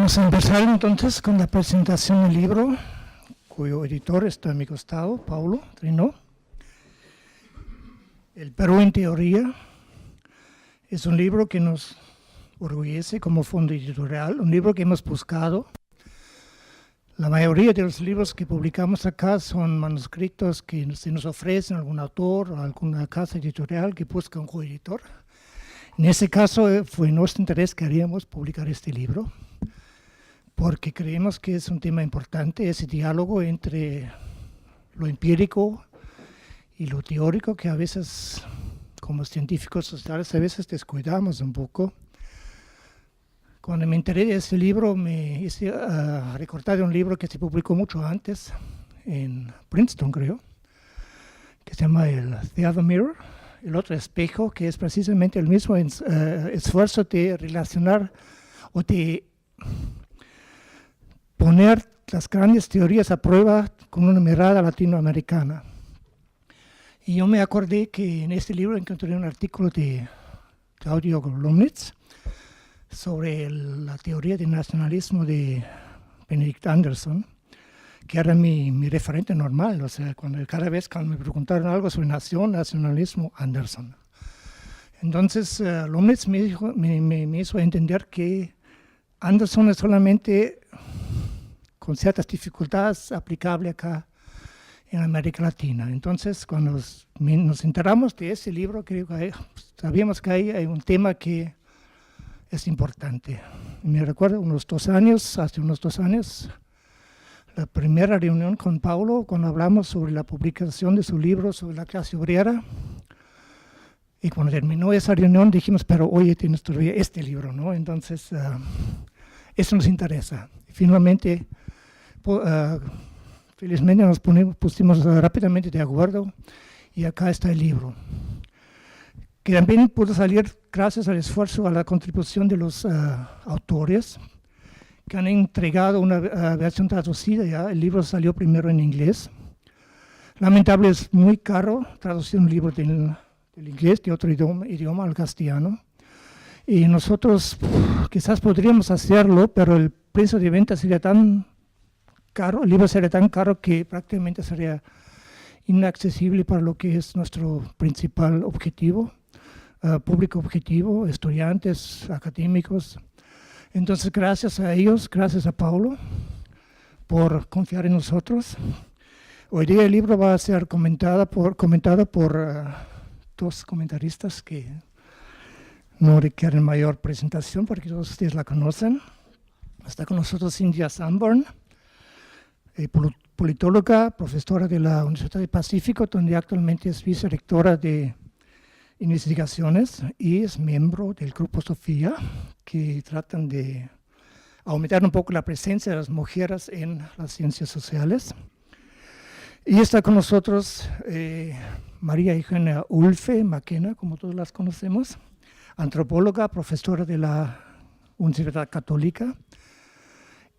Vamos a empezar entonces con la presentación del libro, cuyo editor está a mi costado, Paulo Trinó. El Perú en teoría es un libro que nos orgullece como fondo editorial, un libro que hemos buscado. La mayoría de los libros que publicamos acá son manuscritos que se nos ofrecen algún autor o alguna casa editorial que busca un coeditor. En ese caso fue nuestro interés que queríamos publicar este libro, porque creemos que es un tema importante, ese diálogo entre lo empírico y lo teórico, que a veces, como científicos sociales, a veces descuidamos un poco. Cuando me enteré de ese libro, me hice recordar de un libro que se publicó mucho antes, en Princeton creo, que se llama The Other Mirror, el otro espejo, que es precisamente el mismo esfuerzo de relacionar o de poner las grandes teorías a prueba con una mirada latinoamericana. Y yo me acordé que en este libro encontré un artículo de Claudio Lomnitz sobre la teoría del nacionalismo de Benedict Anderson, que era mi referente normal. O sea, cada vez que me preguntaron algo sobre nacionalismo, Anderson. Entonces, Lomnitz me hizo entender que Anderson es solamente con ciertas dificultades aplicable acá en América Latina. Entonces, cuando nos enteramos de ese libro, creo que sabíamos que hay un tema que es importante. Me recuerdo hace unos dos años, la primera reunión con Paulo, cuando hablamos sobre la publicación de su libro sobre la clase obrera. Y cuando terminó esa reunión dijimos, pero oye, tienes todavía este libro, ¿no? Entonces, eso nos interesa. Finalmente, felizmente nos pusimos rápidamente de acuerdo y acá está el libro, que también pudo salir gracias al esfuerzo, a la contribución de los autores que han entregado una versión traducida ya. El libro salió primero en inglés. Lamentable, es muy caro traducir un libro del inglés de otro idioma al castellano. Y nosotros quizás podríamos hacerlo, pero el precio de venta sería tan caro, el libro sería tan caro que prácticamente sería inaccesible para lo que es nuestro principal objetivo, público objetivo, estudiantes, académicos. Entonces, gracias a ellos, gracias a Paulo por confiar en nosotros. Hoy día el libro va a ser comentado por dos comentaristas que no requieren mayor presentación porque todos ustedes la conocen. Está con nosotros Cynthia Sanborn, politóloga, profesora de la Universidad del Pacífico, donde actualmente es vicerectora de investigaciones y es miembro del Grupo Sofía, que tratan de aumentar un poco la presencia de las mujeres en las ciencias sociales. Y está con nosotros María Eugenia Ulfe Mackenna, como todos las conocemos, antropóloga, profesora de la Universidad Católica,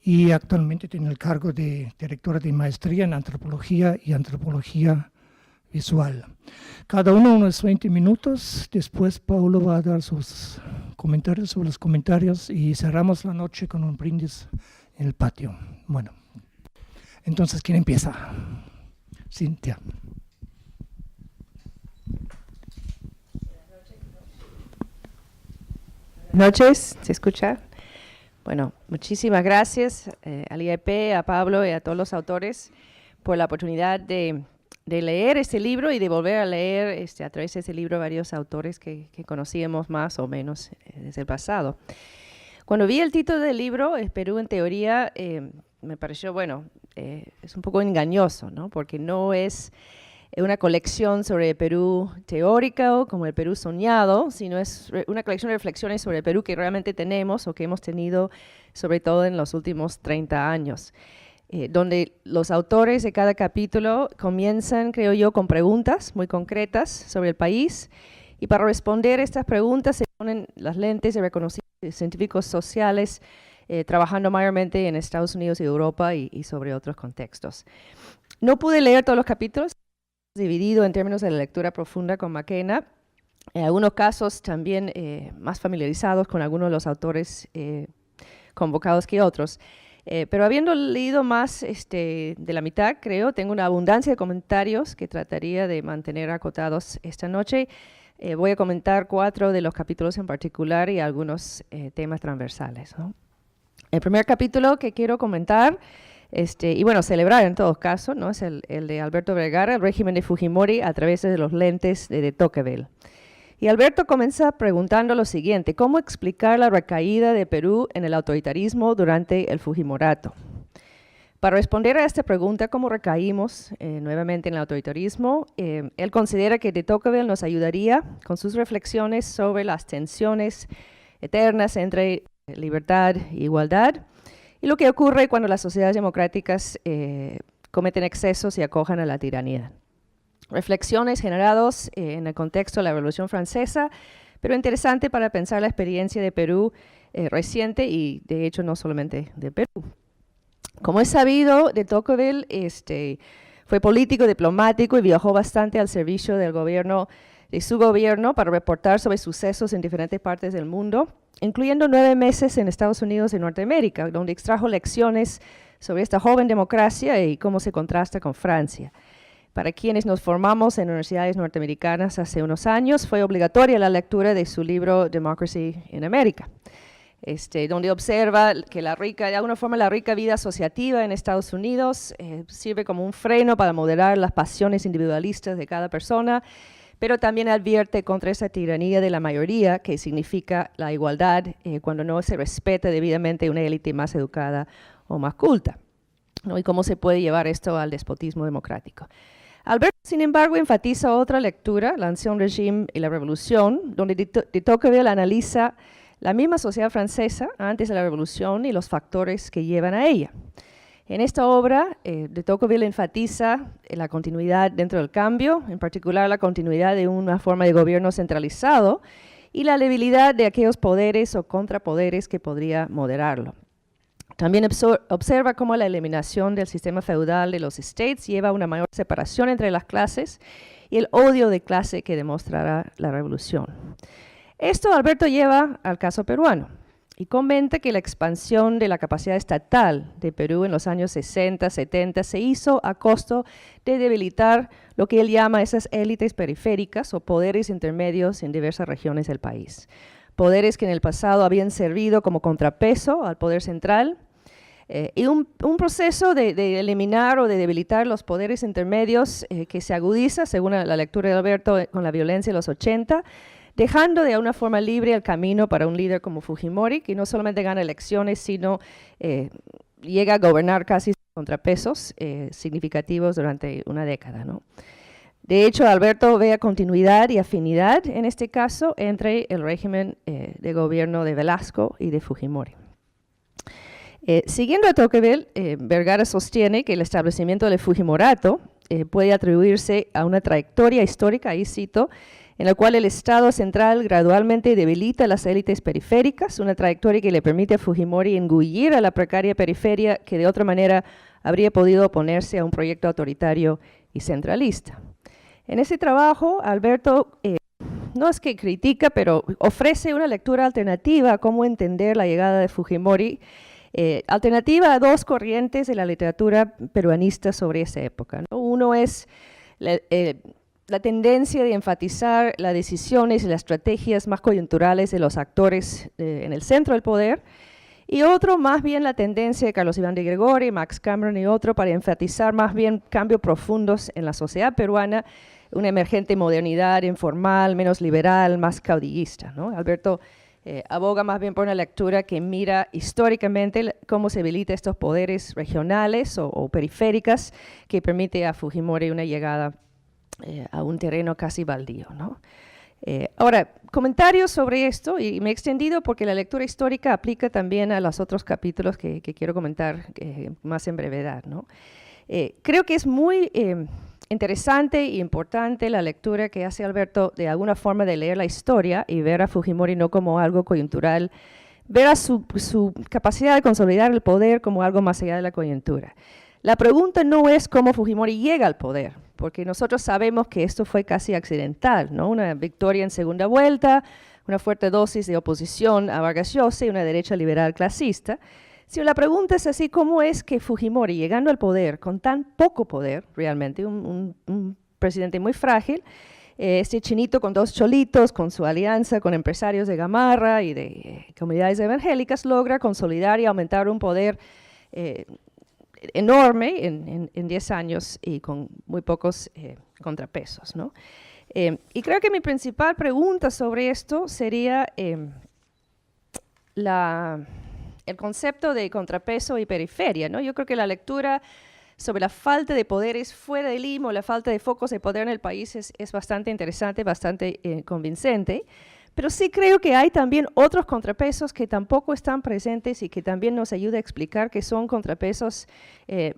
y actualmente tiene el cargo de directora de maestría en antropología y antropología visual. Cada uno unos 20 minutos, después Paulo va a dar sus comentarios sobre los comentarios y cerramos la noche con un brindis en el patio. Bueno, entonces, ¿quién empieza? Cynthia. Buenas noches, ¿se escucha? Bueno, muchísimas gracias al IEP, a Pablo y a todos los autores por la oportunidad de leer este libro y de volver a leer a través de este libro varios autores que conocíamos más o menos desde el pasado. Cuando vi el título del libro, Perú en teoría, me pareció, bueno, es un poco engañoso, ¿no? Porque no es una colección sobre el Perú teórico, como el Perú soñado, sino es una colección de reflexiones sobre el Perú que realmente tenemos o que hemos tenido, sobre todo en los últimos 30 años, donde los autores de cada capítulo comienzan, creo yo, con preguntas muy concretas sobre el país, y para responder estas preguntas se ponen las lentes de reconocimiento de científicos sociales, trabajando mayormente en Estados Unidos y Europa y sobre otros contextos. No pude leer todos los capítulos, dividido en términos de la lectura profunda con Mackenna. En algunos casos también más familiarizados con algunos de los autores convocados que otros. Pero habiendo leído más de la mitad, creo, tengo una abundancia de comentarios que trataría de mantener acotados esta noche. Voy a comentar 4 de los capítulos en particular y algunos temas transversales, ¿no? El primer capítulo que quiero comentar, y bueno, celebrar en todos casos, ¿no? Es el de Alberto Vergara, el régimen de Fujimori a través de los lentes de Tocqueville. Y Alberto comienza preguntando lo siguiente: ¿cómo explicar la recaída de Perú en el autoritarismo durante el Fujimorato? Para responder a esta pregunta, ¿cómo recaímos nuevamente en el autoritarismo? Él considera que de Tocqueville nos ayudaría con sus reflexiones sobre las tensiones eternas entre libertad e igualdad y lo que ocurre cuando las sociedades democráticas cometen excesos y acojan a la tiranía. Reflexiones generadas en el contexto de la Revolución Francesa, pero interesante para pensar la experiencia de Perú reciente y de hecho no solamente de Perú. Como es sabido, de Tocqueville fue político, diplomático y viajó bastante al servicio del gobierno, de su gobierno, para reportar sobre sucesos en diferentes partes del mundo, incluyendo 9 meses en Estados Unidos y Norteamérica, donde extrajo lecciones sobre esta joven democracia y cómo se contrasta con Francia. Para quienes nos formamos en universidades norteamericanas hace unos años, fue obligatoria la lectura de su libro Democracy in America, donde observa que de alguna forma la rica vida asociativa en Estados Unidos sirve como un freno para moderar las pasiones individualistas de cada persona, pero también advierte contra esa tiranía de la mayoría, que significa la igualdad cuando no se respeta debidamente una élite más educada o más culta, ¿no? Y cómo se puede llevar esto al despotismo democrático. Alberto, sin embargo, enfatiza otra lectura, l'Ancien Régime y la Revolución, donde de Tocqueville analiza la misma sociedad francesa antes de la Revolución y los factores que llevan a ella. En esta obra, de Tocqueville enfatiza la continuidad dentro del cambio, en particular la continuidad de una forma de gobierno centralizado y la debilidad de aquellos poderes o contrapoderes que podría moderarlo. También observa cómo la eliminación del sistema feudal de los estates lleva a una mayor separación entre las clases y el odio de clase que demostrará la revolución. Esto Alberto lleva al caso peruano y comenta que la expansión de la capacidad estatal de Perú en los años 60, 70 se hizo a costo de debilitar lo que él llama esas élites periféricas o poderes intermedios en diversas regiones del país. Poderes que en el pasado habían servido como contrapeso al poder central, y un proceso de eliminar o de debilitar los poderes intermedios que se agudiza, según la lectura de Alberto, con la violencia de los 80, dejando de una forma libre el camino para un líder como Fujimori, que no solamente gana elecciones, sino llega a gobernar casi contrapesos significativos durante una década, ¿no? De hecho, Alberto ve continuidad y afinidad, en este caso, entre el régimen de gobierno de Velasco y de Fujimori. Siguiendo a Tocqueville, Vergara sostiene que el establecimiento del Fujimorato puede atribuirse a una trayectoria histórica, ahí cito, en la cual el Estado central gradualmente debilita las élites periféricas, una trayectoria que le permite a Fujimori engullir a la precaria periferia que de otra manera habría podido oponerse a un proyecto autoritario y centralista. En ese trabajo, Alberto no es que critica, pero ofrece una lectura alternativa a cómo entender la llegada de Fujimori, alternativa a 2 corrientes de la literatura peruanista sobre esa época, ¿no? Uno es la tendencia de enfatizar las decisiones y las estrategias más coyunturales de los actores en el centro del poder, y otro más bien la tendencia de Carlos Iván de Gregori, Max Cameron y otro para enfatizar más bien cambios profundos en la sociedad peruana, una emergente modernidad informal, menos liberal, más caudillista, ¿no? Alberto aboga más bien por una lectura que mira históricamente cómo se debilita estos poderes regionales o periféricas que permite a Fujimori una llegada a un terreno casi baldío, ¿no? Ahora, comentarios sobre esto, y me he extendido porque la lectura histórica aplica también a los otros capítulos que quiero comentar más en brevedad, ¿no? Creo que es muy interesante e importante la lectura que hace Alberto de alguna forma de leer la historia y ver a Fujimori no como algo coyuntural, ver a su capacidad de consolidar el poder como algo más allá de la coyuntura. La pregunta no es cómo Fujimori llega al poder, porque nosotros sabemos que esto fue casi accidental, ¿no? Una victoria en segunda vuelta, una fuerte dosis de oposición a Vargas Llosa y una derecha liberal clasista. Si la pregunta es así, ¿cómo es que Fujimori, llegando al poder, con tan poco poder, realmente, un presidente muy frágil, este chinito con 2 cholitos, con su alianza con empresarios de Gamarra y de comunidades evangélicas, logra consolidar y aumentar un poder enorme en 10 años y con muy pocos contrapesos, ¿no? Y creo que mi principal pregunta sobre esto sería el concepto de contrapeso y periferia, ¿no? Yo creo que la lectura sobre la falta de poderes fuera de Lima o la falta de focos de poder en el país es bastante interesante, bastante convincente, pero sí creo que hay también otros contrapesos que tampoco están presentes y que también nos ayuda a explicar que son contrapesos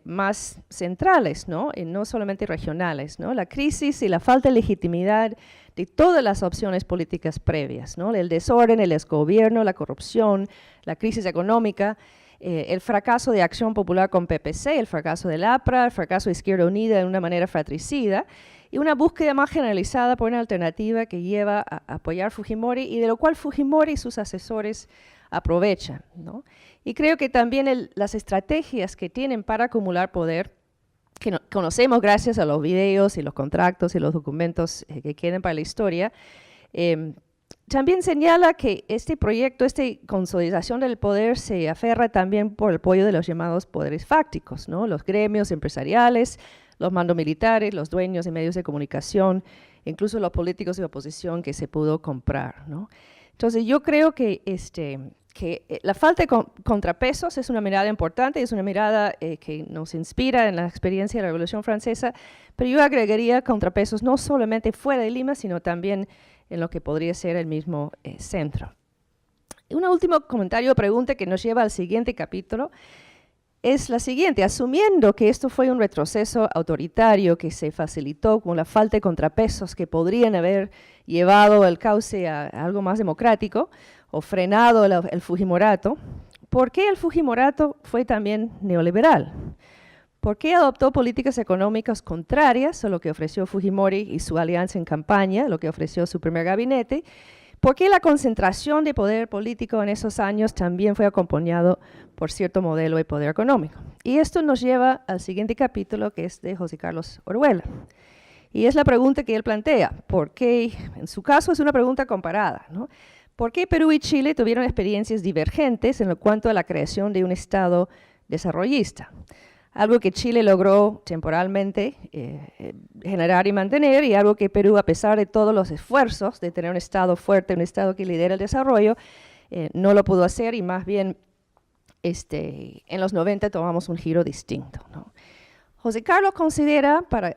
más centrales, ¿no? Y no solamente regionales, ¿no? La crisis y la falta de legitimidad de todas las opciones políticas previas, ¿no? El desorden, el desgobierno, la corrupción, la crisis económica, el fracaso de Acción Popular con PPC, el fracaso del APRA, el fracaso de Izquierda Unida de una manera fratricida, y una búsqueda más generalizada por una alternativa que lleva a apoyar Fujimori y de lo cual Fujimori y sus asesores aprovechan, ¿no? Y creo que también las estrategias que tienen para acumular poder, que conocemos gracias a los videos y los contratos y los documentos que queden para la historia, también señala que este proyecto, esta consolidación del poder se aferra también por el apoyo de los llamados poderes fácticos, ¿no? Los gremios empresariales, los mandos militares, los dueños de medios de comunicación, incluso los políticos de oposición que se pudo comprar, ¿no? Entonces yo creo que la falta de contrapesos es una mirada importante, es una mirada que nos inspira en la experiencia de la Revolución Francesa, pero yo agregaría contrapesos no solamente fuera de Lima, sino también en lo que podría ser el mismo centro. Y un último comentario o pregunta que nos lleva al siguiente capítulo es la siguiente: asumiendo que esto fue un retroceso autoritario que se facilitó con la falta de contrapesos que podrían haber llevado el cauce a algo más democrático o frenado el Fujimorato, ¿por qué el Fujimorato fue también neoliberal? ¿Por qué adoptó políticas económicas contrarias a lo que ofreció Fujimori y su alianza en campaña, lo que ofreció su primer gabinete? ¿Por qué la concentración de poder político en esos años también fue acompañado por cierto modelo de poder económico? Y esto nos lleva al siguiente capítulo, que es de José Carlos Orjuela. Y es la pregunta que él plantea, ¿por qué? En su caso es una pregunta comparada, ¿no? ¿Por qué Perú y Chile tuvieron experiencias divergentes en cuanto a la creación de un Estado desarrollista? Algo que Chile logró temporalmente generar y mantener, y algo que Perú, a pesar de todos los esfuerzos de tener un Estado fuerte, un Estado que lidera el desarrollo, no lo pudo hacer, y más bien en los 90 tomamos un giro distinto, ¿no? José Carlos considera, para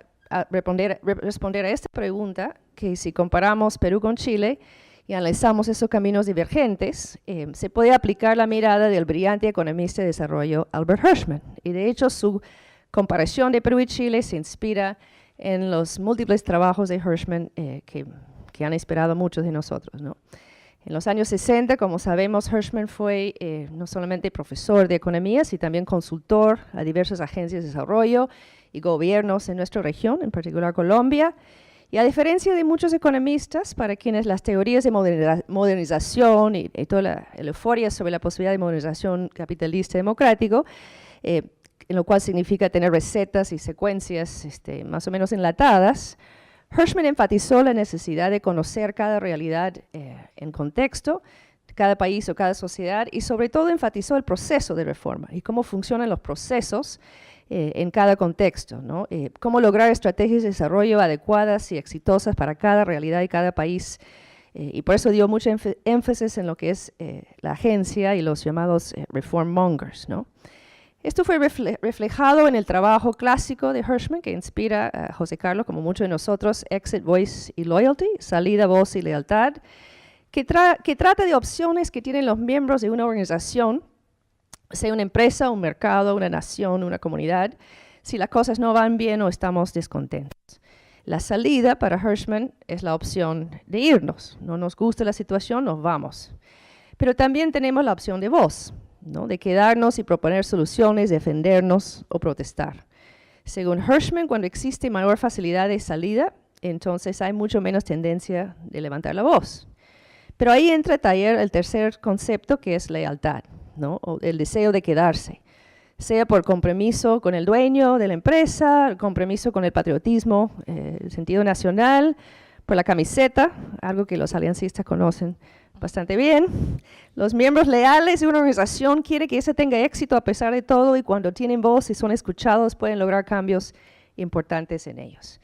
responder a esta pregunta, que si comparamos Perú con Chile y analizamos esos caminos divergentes, se puede aplicar la mirada del brillante economista de desarrollo Albert Hirschman. Y de hecho su comparación de Perú y Chile se inspira en los múltiples trabajos de Hirschman que han inspirado a muchos de nosotros, ¿no? En los años 60, como sabemos, Hirschman fue no solamente profesor de economía, sino también consultor a diversas agencias de desarrollo y gobiernos en nuestra región, en particular Colombia. Y a diferencia de muchos economistas, para quienes las teorías de modernización y toda la euforia sobre la posibilidad de modernización capitalista democrático, en lo cual significa tener recetas y secuencias más o menos enlatadas, Hirschman enfatizó la necesidad de conocer cada realidad en contexto, cada país o cada sociedad, y sobre todo enfatizó el proceso de reforma y cómo funcionan los procesos en cada contexto, ¿no? Cómo lograr estrategias de desarrollo adecuadas y exitosas para cada realidad y cada país. Y por eso dio mucho énfasis en lo que es la agencia y los llamados reform mongers, ¿no? Esto fue reflejado en el trabajo clásico de Hirschman, que inspira a José Carlos, como muchos de nosotros, Exit, Voice y Loyalty, Salida, Voz y Lealtad, que trata de opciones que tienen los miembros de una organización, sea una empresa, un mercado, una nación, una comunidad, si las cosas no van bien o estamos descontentos. La salida para Hirschman es la opción de irnos. No nos gusta la situación, nos vamos. Pero también tenemos la opción de voz, ¿no? De quedarnos y proponer soluciones, defendernos o protestar. Según Hirschman, cuando existe mayor facilidad de salida, entonces hay mucho menos tendencia de levantar la voz. Pero ahí entra el tercer concepto, que es lealtad, ¿no? O el deseo de quedarse, sea por compromiso con el dueño de la empresa, el compromiso con el patriotismo, el sentido nacional, por la camiseta, algo que los aliancistas conocen bastante bien. Los miembros leales de una organización quieren que ese tenga éxito a pesar de todo, y cuando tienen voz y son escuchados pueden lograr cambios importantes en ellos.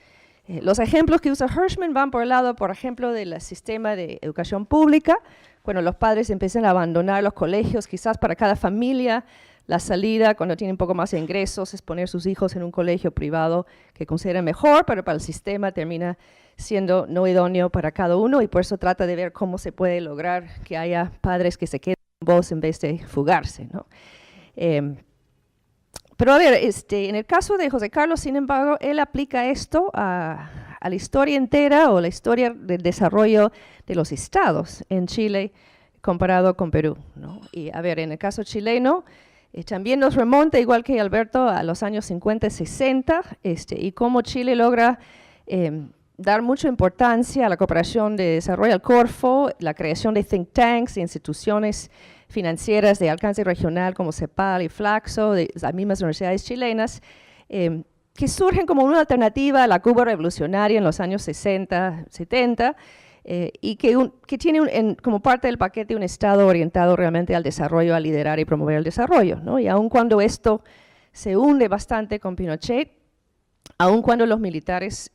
Los ejemplos que usa Hirschman van por el lado, por ejemplo, del sistema de educación pública, cuando los padres empiezan a abandonar los colegios, quizás para cada familia, la salida, cuando tienen un poco más de ingresos, es poner sus hijos en un colegio privado que consideran mejor, pero para el sistema termina siendo no idóneo para cada uno, y por eso trata de ver cómo se puede lograr que haya padres que se queden con voz en vez de fugarse, ¿no? Pero a ver, en el caso de José Carlos, sin embargo, él aplica esto a la historia entera, o la historia del desarrollo de los estados en Chile comparado con Perú, ¿no? Y a ver, en el caso chileno, también nos remonta, igual que Alberto, a los años 50 y 60, y cómo Chile logra dar mucha importancia a la cooperación de desarrollo, al Corfo, la creación de think tanks e instituciones financieras de alcance regional como CEPAL y Flaxo, de las mismas universidades chilenas, que surgen como una alternativa a la Cuba revolucionaria en los años 60, 70, y que tiene como parte del paquete un Estado orientado realmente al desarrollo, a liderar y promover el desarrollo, ¿no? Y aun cuando esto se hunde bastante con Pinochet, aun cuando los militares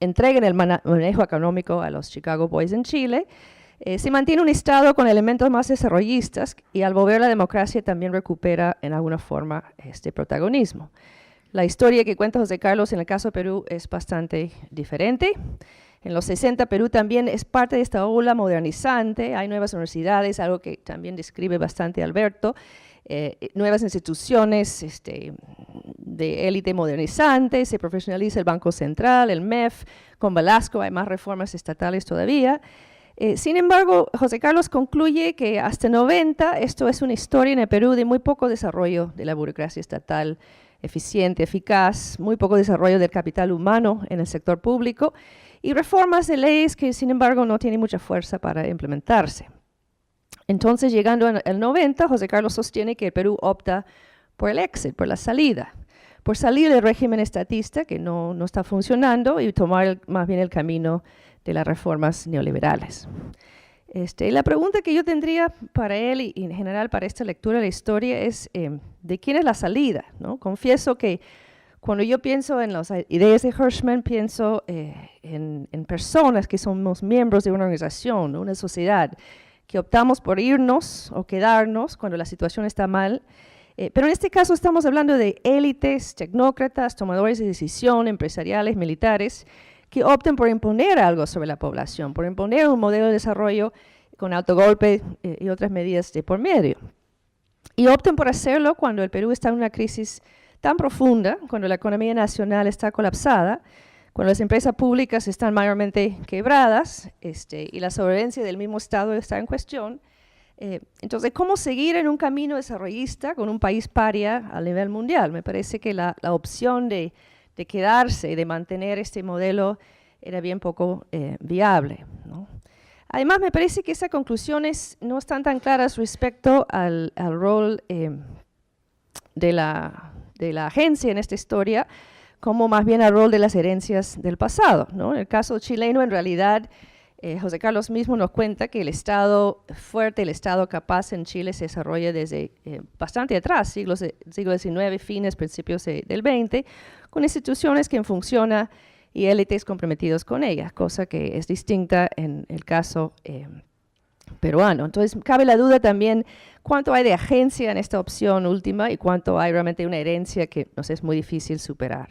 entreguen el manejo económico a los Chicago Boys en Chile, se mantiene un Estado con elementos más desarrollistas, y al volver la democracia también recupera en alguna forma este protagonismo. La historia que cuenta José Carlos en el caso de Perú es bastante diferente. En los 60 Perú también es parte de esta ola modernizante, hay nuevas universidades, algo que también describe bastante Alberto, nuevas instituciones de élite modernizante, se profesionaliza el Banco Central, el MEF, con Velasco hay más reformas estatales todavía. Sin embargo, José Carlos concluye que hasta 90 esto es una historia en el Perú de muy poco desarrollo de la burocracia estatal eficiente, eficaz, muy poco desarrollo del capital humano en el sector público, y reformas de leyes que, sin embargo, no tienen mucha fuerza para implementarse. Entonces, llegando al 90, José Carlos sostiene que el Perú opta por el exit, por la salida, por salir del régimen estatista que no está funcionando y tomar más bien el camino de las reformas neoliberales. La pregunta que yo tendría para él y en general para esta lectura de la historia es ¿de quién es la salida, ¿no? Confieso que cuando yo pienso en las ideas de Hirschman, pienso en personas que somos miembros de una organización, una sociedad, que optamos por irnos o quedarnos cuando la situación está mal. Pero en este caso estamos hablando de élites, tecnócratas, tomadores de decisión, empresariales, militares, que opten por imponer algo sobre la población, por imponer un modelo de desarrollo con autogolpe y otras medidas de por medio. Y opten por hacerlo cuando el Perú está en una crisis tan profunda, cuando la economía nacional está colapsada, cuando las empresas públicas están mayormente quebradas y la sobrevivencia del mismo Estado está en cuestión. Entonces, ¿cómo seguir en un camino desarrollista con un país paria a nivel mundial? Me parece que la opción de quedarse y de mantener este modelo era bien poco viable, ¿no? Además, me parece que esas conclusiones no están tan claras respecto al rol de la agencia en esta historia, como más bien al rol de las herencias del pasado, ¿no? En el caso chileno, en realidad, José Carlos mismo nos cuenta que el Estado fuerte, el Estado capaz en Chile se desarrolla desde bastante atrás, siglo XIX, fines, principios del XX, con instituciones que funcionan y élites comprometidos con ellas, cosa que es distinta en el caso peruano. Entonces, cabe la duda también cuánto hay de agencia en esta opción última y cuánto hay realmente una herencia que nos es muy difícil superar.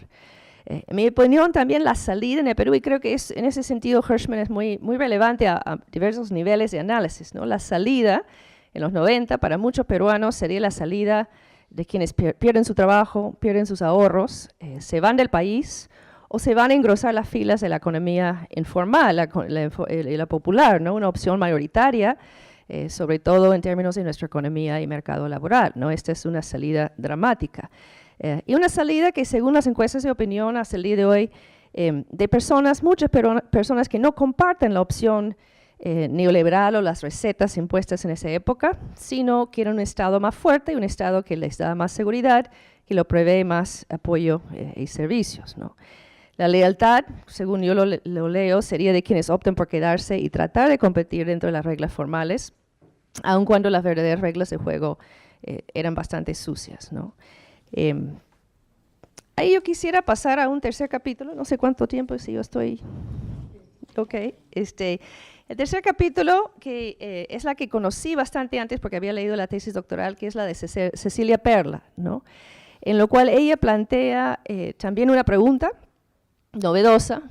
En mi opinión, también la salida en el Perú, y creo que en ese sentido Hirschman es muy relevante a diversos niveles de análisis, ¿no? La salida en los 90 para muchos peruanos sería la salida de quienes pierden su trabajo, pierden sus ahorros, se van del país o se van a engrosar las filas de la economía informal, la popular, ¿no? Una opción mayoritaria, sobre todo en términos de nuestra economía y mercado laboral, ¿no? Esta es una salida dramática. Y una salida que, según las encuestas de opinión hasta el día de hoy, de muchas personas que no comparten la opción neoliberal o las recetas impuestas en esa época, sino quieren un Estado más fuerte, un Estado que les da más seguridad, que lo provee más apoyo y servicios, ¿no? La lealtad, según yo lo leo, sería de quienes opten por quedarse y tratar de competir dentro de las reglas formales, aun cuando las verdaderas reglas de juego eran bastante sucias, ¿no? Ahí yo quisiera pasar a un tercer capítulo, no sé cuánto tiempo, si yo estoy... Ok, el tercer capítulo, que es la que conocí bastante antes porque había leído la tesis doctoral, que es la de Cecilia Perla, ¿no? En lo cual ella plantea también una pregunta novedosa: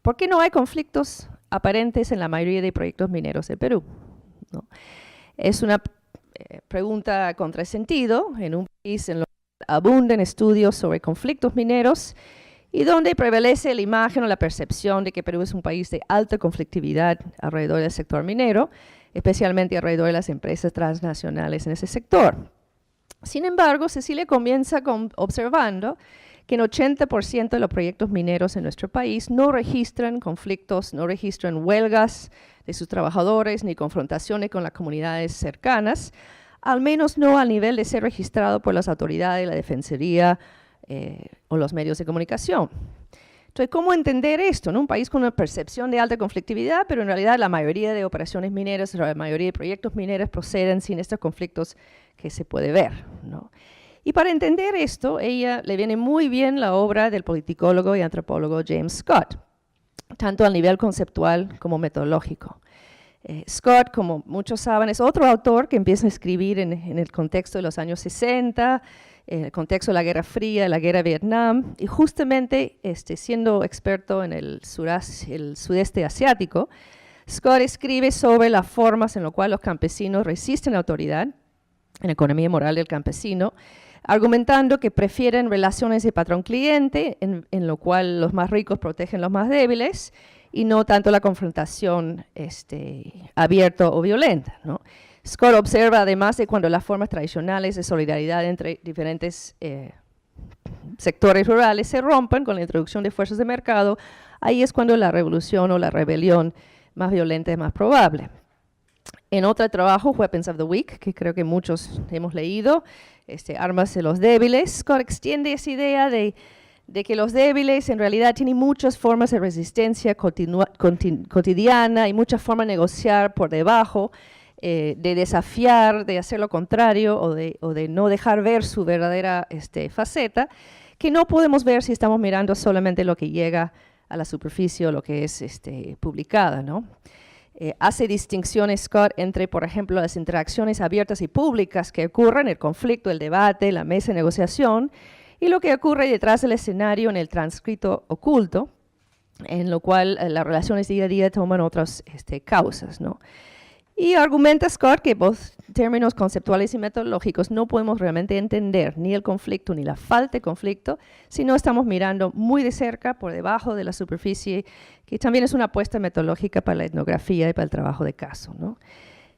¿por qué no hay conflictos aparentes en la mayoría de proyectos mineros de Perú? ¿No? Es una pregunta a contrasentido en un país en lo que abundan estudios sobre conflictos mineros y donde prevalece la imagen o la percepción de que Perú es un país de alta conflictividad alrededor del sector minero, especialmente alrededor de las empresas transnacionales en ese sector. Sin embargo, Cecilia comienza observando que en 80% de los proyectos mineros en nuestro país no registran conflictos, no registran huelgas de sus trabajadores ni confrontaciones con las comunidades cercanas, al menos no al nivel de ser registrado por las autoridades, la defensoría o los medios de comunicación. Entonces, ¿cómo entender esto, ¿no? Un país con una percepción de alta conflictividad, pero en realidad la mayoría de operaciones mineras, la mayoría de proyectos mineros proceden sin estos conflictos que se puede ver, ¿no? Y para entender esto, ella le viene muy bien la obra del politicólogo y antropólogo James Scott, tanto a nivel conceptual como metodológico. Scott, como muchos saben, es otro autor que empieza a escribir en el contexto de los años 60, en el contexto de la Guerra Fría, de la Guerra de Vietnam, y justamente siendo experto en el sudeste asiático, Scott escribe sobre las formas en las cuales los campesinos resisten la autoridad en la economía moral del campesino, argumentando que prefieren relaciones de patrón-cliente, en lo cual los más ricos protegen a los más débiles, y no tanto la confrontación abierta o violenta, ¿no? Scott observa además de cuando las formas tradicionales de solidaridad entre diferentes sectores rurales se rompen con la introducción de fuerzas de mercado, ahí es cuando la revolución o la rebelión más violenta es más probable. En otro trabajo, Weapons of the Weak, que creo que muchos hemos leído, Armas de los débiles, Scott extiende esa idea de que los débiles en realidad tienen muchas formas de resistencia cotidiana y muchas formas de negociar por debajo, de desafiar, de hacer lo contrario o de no dejar ver su verdadera faceta, que no podemos ver si estamos mirando solamente lo que llega a la superficie o lo que es publicada, ¿no? Hace distinciones Scott entre, por ejemplo, las interacciones abiertas y públicas que ocurren, el conflicto, el debate, la mesa de negociación, y lo que ocurre detrás del escenario en el transcrito oculto, en lo cual las relaciones día a día toman otras causas, ¿no? Y argumenta Scott que por términos conceptuales y metodológicos no podemos realmente entender ni el conflicto ni la falta de conflicto si no estamos mirando muy de cerca, por debajo de la superficie, que también es una apuesta metodológica para la etnografía y para el trabajo de caso, ¿no?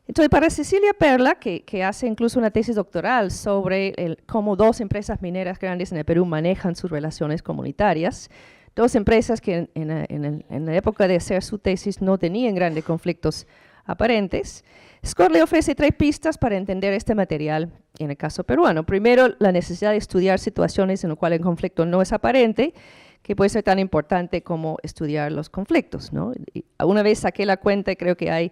Entonces, para Cecilia Perla, que hace incluso una tesis doctoral sobre cómo dos empresas mineras grandes en el Perú manejan sus relaciones comunitarias, dos empresas que en la época de hacer su tesis no tenían grandes conflictos aparentes, Scott le ofrece 3 pistas para entender este material en el caso peruano. Primero, la necesidad de estudiar situaciones en las cuales el conflicto no es aparente, que puede ser tan importante como estudiar los conflictos, ¿no? Y una vez saqué la cuenta y creo que hay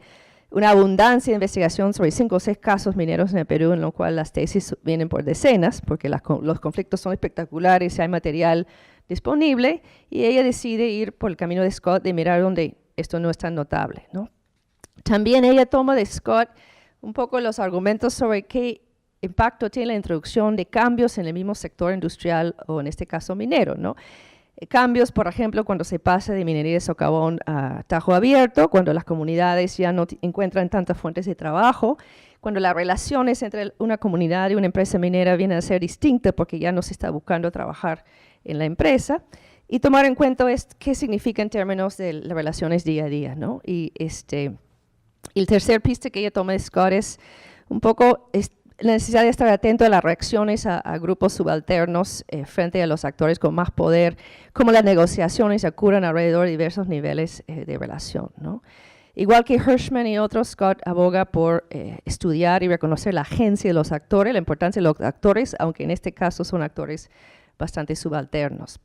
una abundancia de investigación sobre 5 o 6 casos mineros en el Perú, en lo cual las tesis vienen por decenas, porque los conflictos son espectaculares y hay material disponible, y ella decide ir por el camino de Scott de mirar donde esto no es tan notable, ¿no? También ella toma de Scott un poco los argumentos sobre qué impacto tiene la introducción de cambios en el mismo sector industrial o en este caso minero, ¿no? Cambios, por ejemplo, cuando se pasa de minería de socavón a tajo abierto, cuando las comunidades ya no encuentran tantas fuentes de trabajo, cuando las relaciones entre una comunidad y una empresa minera vienen a ser distintas porque ya no se está buscando trabajar en la empresa, y tomar en cuenta qué significa en términos de las relaciones día a día, ¿no? Y el tercer pista que ella toma de Scott es un poco la necesidad de estar atento a las reacciones a grupos subalternos frente a los actores con más poder, cómo las negociaciones ocurren alrededor de diversos niveles de relación, ¿no? Igual que Hirschman y otros, Scott aboga por estudiar y reconocer la agencia de los actores, la importancia de los actores, aunque en este caso son actores bastante subalternos.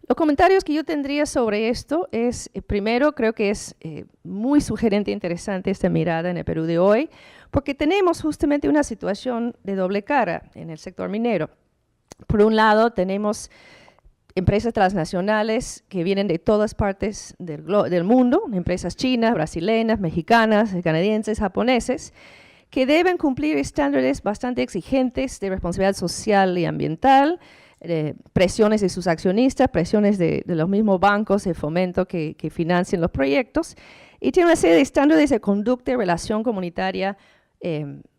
Los comentarios que yo tendría sobre esto es, primero, creo que es muy sugerente e interesante esta mirada en el Perú de hoy, porque tenemos justamente una situación de doble cara en el sector minero. Por un lado, tenemos empresas transnacionales que vienen de todas partes del mundo, empresas chinas, brasileñas, mexicanas, canadienses, japoneses, que deben cumplir estándares bastante exigentes de responsabilidad social y ambiental, presiones de sus accionistas, presiones de los mismos bancos de fomento que financian los proyectos, y tiene una serie de estándares de conducta y relación comunitaria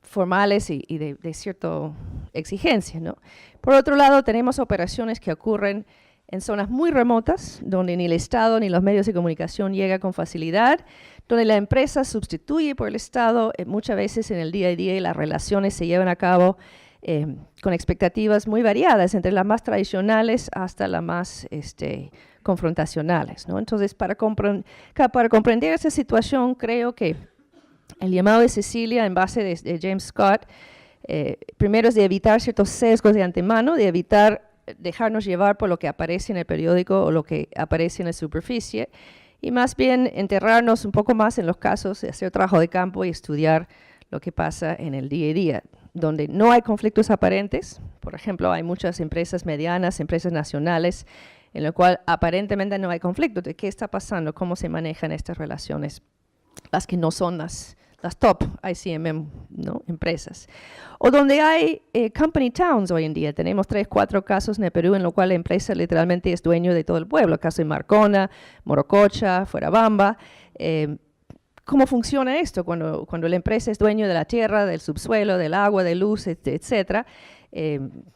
formales y de cierta exigencia, ¿no? Por otro lado, tenemos operaciones que ocurren en zonas muy remotas, donde ni el Estado ni los medios de comunicación llegan con facilidad, donde la empresa sustituye por el Estado muchas veces en el día a día y las relaciones se llevan a cabo con expectativas muy variadas, entre las más tradicionales hasta las más confrontacionales, ¿no? Entonces, para comprender esa situación, creo que el llamado de Cecilia en base de James Scott, primero es de evitar ciertos sesgos de antemano, de evitar dejarnos llevar por lo que aparece en el periódico o lo que aparece en la superficie, y más bien enterrarnos un poco más en los casos, hacer trabajo de campo y estudiar lo que pasa en el día a día, donde no hay conflictos aparentes. Por ejemplo, hay muchas empresas medianas, empresas nacionales, en lo cual aparentemente no hay conflicto. ¿De qué está pasando? ¿Cómo se manejan estas relaciones? Las que no son las top ICMM, ¿no? Empresas. O donde hay company towns hoy en día. Tenemos 3, 4 casos en el Perú en lo cual la empresa literalmente es dueño de todo el pueblo. El caso de Marcona, Morococha, Fuerabamba. ¿Cómo funciona esto cuando la empresa es dueño de la tierra, del subsuelo, del agua, de luz, etcétera?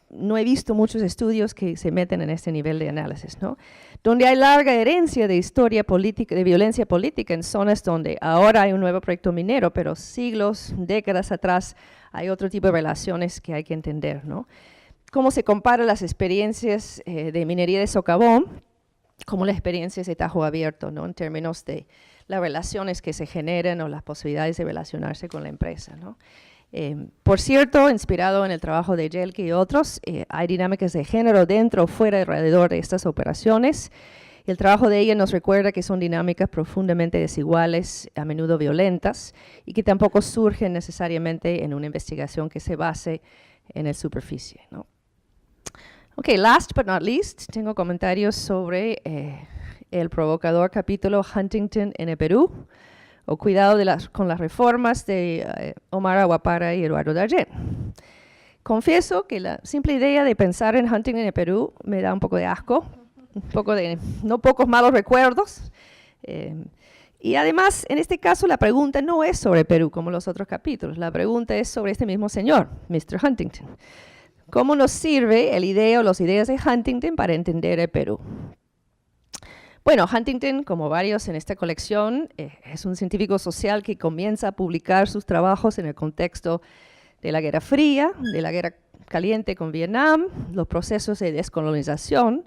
No he visto muchos estudios que se meten en este nivel de análisis, ¿no? Donde hay larga herencia de historia política, de violencia política en zonas donde ahora hay un nuevo proyecto minero, pero siglos, décadas atrás hay otro tipo de relaciones que hay que entender, ¿no? Cómo se comparan las experiencias de minería de socavón como las experiencias de Tajo Abierto, ¿no? En términos de las relaciones que se generan o las posibilidades de relacionarse con la empresa, ¿no? Por cierto, inspirado en el trabajo de Jelke y otros, hay dinámicas de género dentro o fuera y alrededor de estas operaciones. El trabajo de ella nos recuerda que son dinámicas profundamente desiguales, a menudo violentas, y que tampoco surgen necesariamente en una investigación que se base en la superficie, ¿no? Ok, last but not least, tengo comentarios sobre el provocador capítulo Huntington en el Perú, o cuidado con las reformas de Omar Aguapara y Eduardo Darjet. Confieso que la simple idea de pensar en Huntington en el Perú me da un poco de asco, no pocos malos recuerdos. Y además, en este caso, la pregunta no es sobre Perú como los otros capítulos, la pregunta es sobre este mismo señor, Mr. Huntington. ¿Cómo nos sirve el idea o las ideas de Huntington para entender el Perú? Bueno, Huntington, como varios en esta colección, es un científico social que comienza a publicar sus trabajos en el contexto de la Guerra Fría, de la Guerra Caliente con Vietnam, los procesos de descolonización,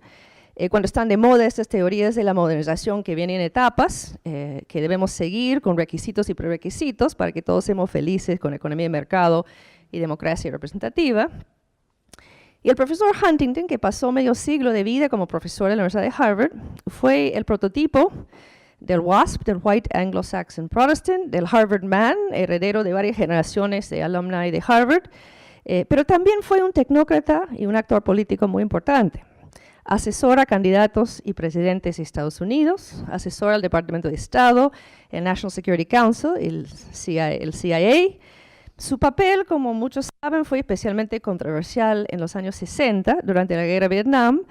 cuando están de moda estas teorías de la modernización que vienen en etapas, que debemos seguir con requisitos y prerequisitos para que todos seamos felices con economía de mercado y democracia representativa. Y el profesor Huntington, que pasó medio siglo de vida como profesor en la Universidad de Harvard, fue el prototipo del WASP, del White Anglo-Saxon Protestant, del Harvard Man, heredero de varias generaciones de alumni de Harvard, pero también fue un tecnócrata y un actor político muy importante. Asesora a candidatos y presidentes de Estados Unidos, asesora al Departamento de Estado, el National Security Council, el CIA. Su papel, como muchos saben, fue especialmente controversial en los años 60, durante la Guerra de Vietnam,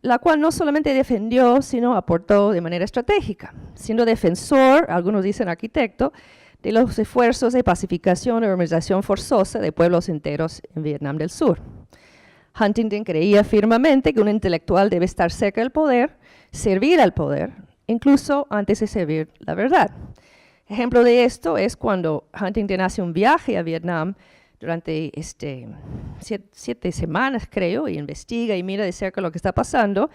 la cual no solamente defendió, sino aportó de manera estratégica, siendo defensor, algunos dicen arquitecto, de los esfuerzos de pacificación y organización forzosa de pueblos enteros en Vietnam del Sur. Huntington creía firmemente que un intelectual debe estar cerca del poder, servir al poder, incluso antes de servir la verdad. Ejemplo de esto es cuando Huntington hace un viaje a Vietnam durante 7 semanas, creo, y investiga y mira de cerca lo que está pasando.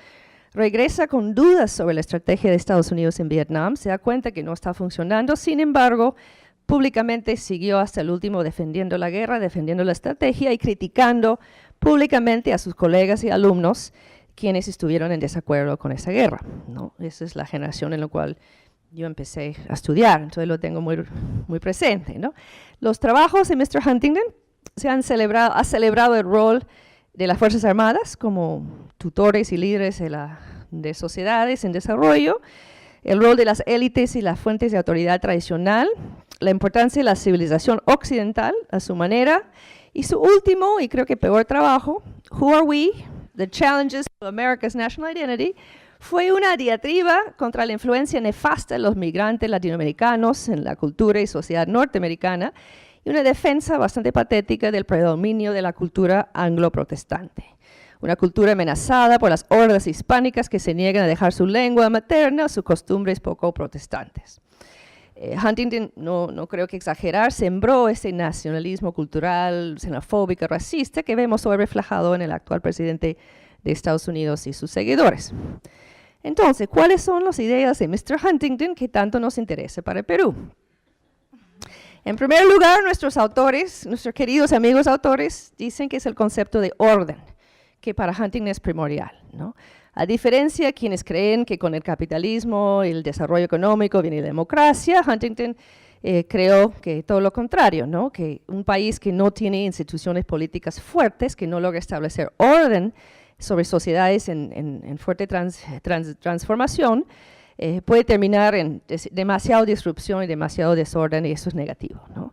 regresa con dudas sobre la estrategia de Estados Unidos en Vietnam, se da cuenta que no está funcionando, sin embargo, públicamente siguió hasta el último defendiendo la guerra, defendiendo la estrategia y criticando públicamente a sus colegas y alumnos quienes estuvieron en desacuerdo con esa guerra, ¿no? Esa es la generación en la cual yo empecé a estudiar, entonces lo tengo muy presente, ¿no? Los trabajos de Mr. Huntington ha celebrado el rol de las Fuerzas Armadas como tutores y líderes de sociedades en desarrollo, el rol de las élites y las fuentes de autoridad tradicional, la importancia de la civilización occidental a su manera, y su último y creo que peor trabajo, Who Are We? The Challenges to America's National Identity, fue una diatriba contra la influencia nefasta de los migrantes latinoamericanos en la cultura y sociedad norteamericana y una defensa bastante patética del predominio de la cultura anglo-protestante. Una cultura amenazada por las hordas hispánicas que se niegan a dejar su lengua materna o sus costumbres poco protestantes. Huntington, no creo que exagerar, sembró ese nacionalismo cultural, xenofóbico, racista que vemos hoy reflejado en el actual presidente de Estados Unidos y sus seguidores. Entonces, ¿cuáles son las ideas de Mr. Huntington que tanto nos interesa para el Perú? En primer lugar, nuestros queridos amigos autores, dicen que es el concepto de orden, que para Huntington es primordial, ¿no? A diferencia de quienes creen que con el capitalismo y el desarrollo económico viene la democracia, Huntington creó que todo lo contrario, ¿no? Que un país que no tiene instituciones políticas fuertes, que no logra establecer orden sobre sociedades en fuerte transformación, puede terminar en demasiada disrupción y demasiado desorden, y eso es negativo, ¿no?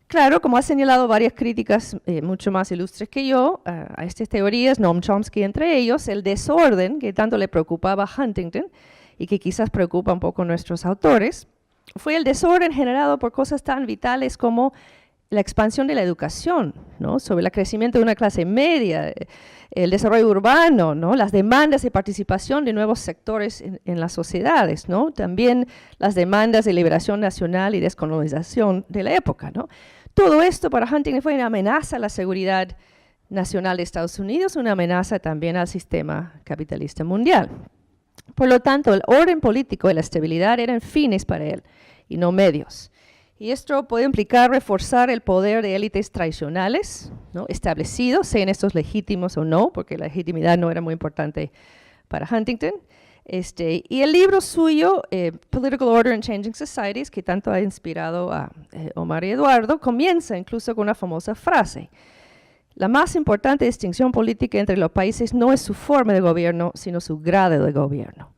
Claro, como ha señalado varias críticas mucho más ilustres que yo a estas teorías, Noam Chomsky entre ellos, el desorden que tanto le preocupaba a Huntington y que quizás preocupa un poco a nuestros autores, fue el desorden generado por cosas tan vitales como la expansión de la educación, ¿no? Sobre el crecimiento de una clase media, el desarrollo urbano, ¿no? Las demandas de participación de nuevos sectores en las sociedades, ¿no? También las demandas de liberación nacional y descolonización de la época, ¿no? Todo esto para Huntington fue una amenaza a la seguridad nacional de Estados Unidos, una amenaza también al sistema capitalista mundial. Por lo tanto, el orden político y la estabilidad eran fines para él y no medios. Y esto puede implicar reforzar el poder de élites tradicionales, ¿no? Establecidos, sean estos legítimos o no, porque la legitimidad no era muy importante para Huntington. Y el libro suyo, Political Order in Changing Societies, que tanto ha inspirado a Omar y Eduardo, comienza incluso con una famosa frase: la más importante distinción política entre los países no es su forma de gobierno, sino su grado de gobierno.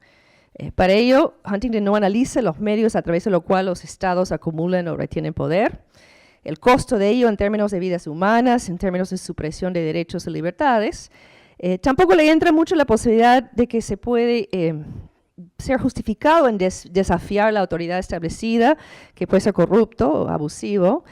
Para ello, Huntington no analiza los medios a través de los cuales los estados acumulan o retienen poder, el costo de ello en términos de vidas humanas, en términos de supresión de derechos y libertades. Tampoco le entra mucho la posibilidad de que se puede ser justificado en desafiar la autoridad establecida, que puede ser corrupto o abusivo,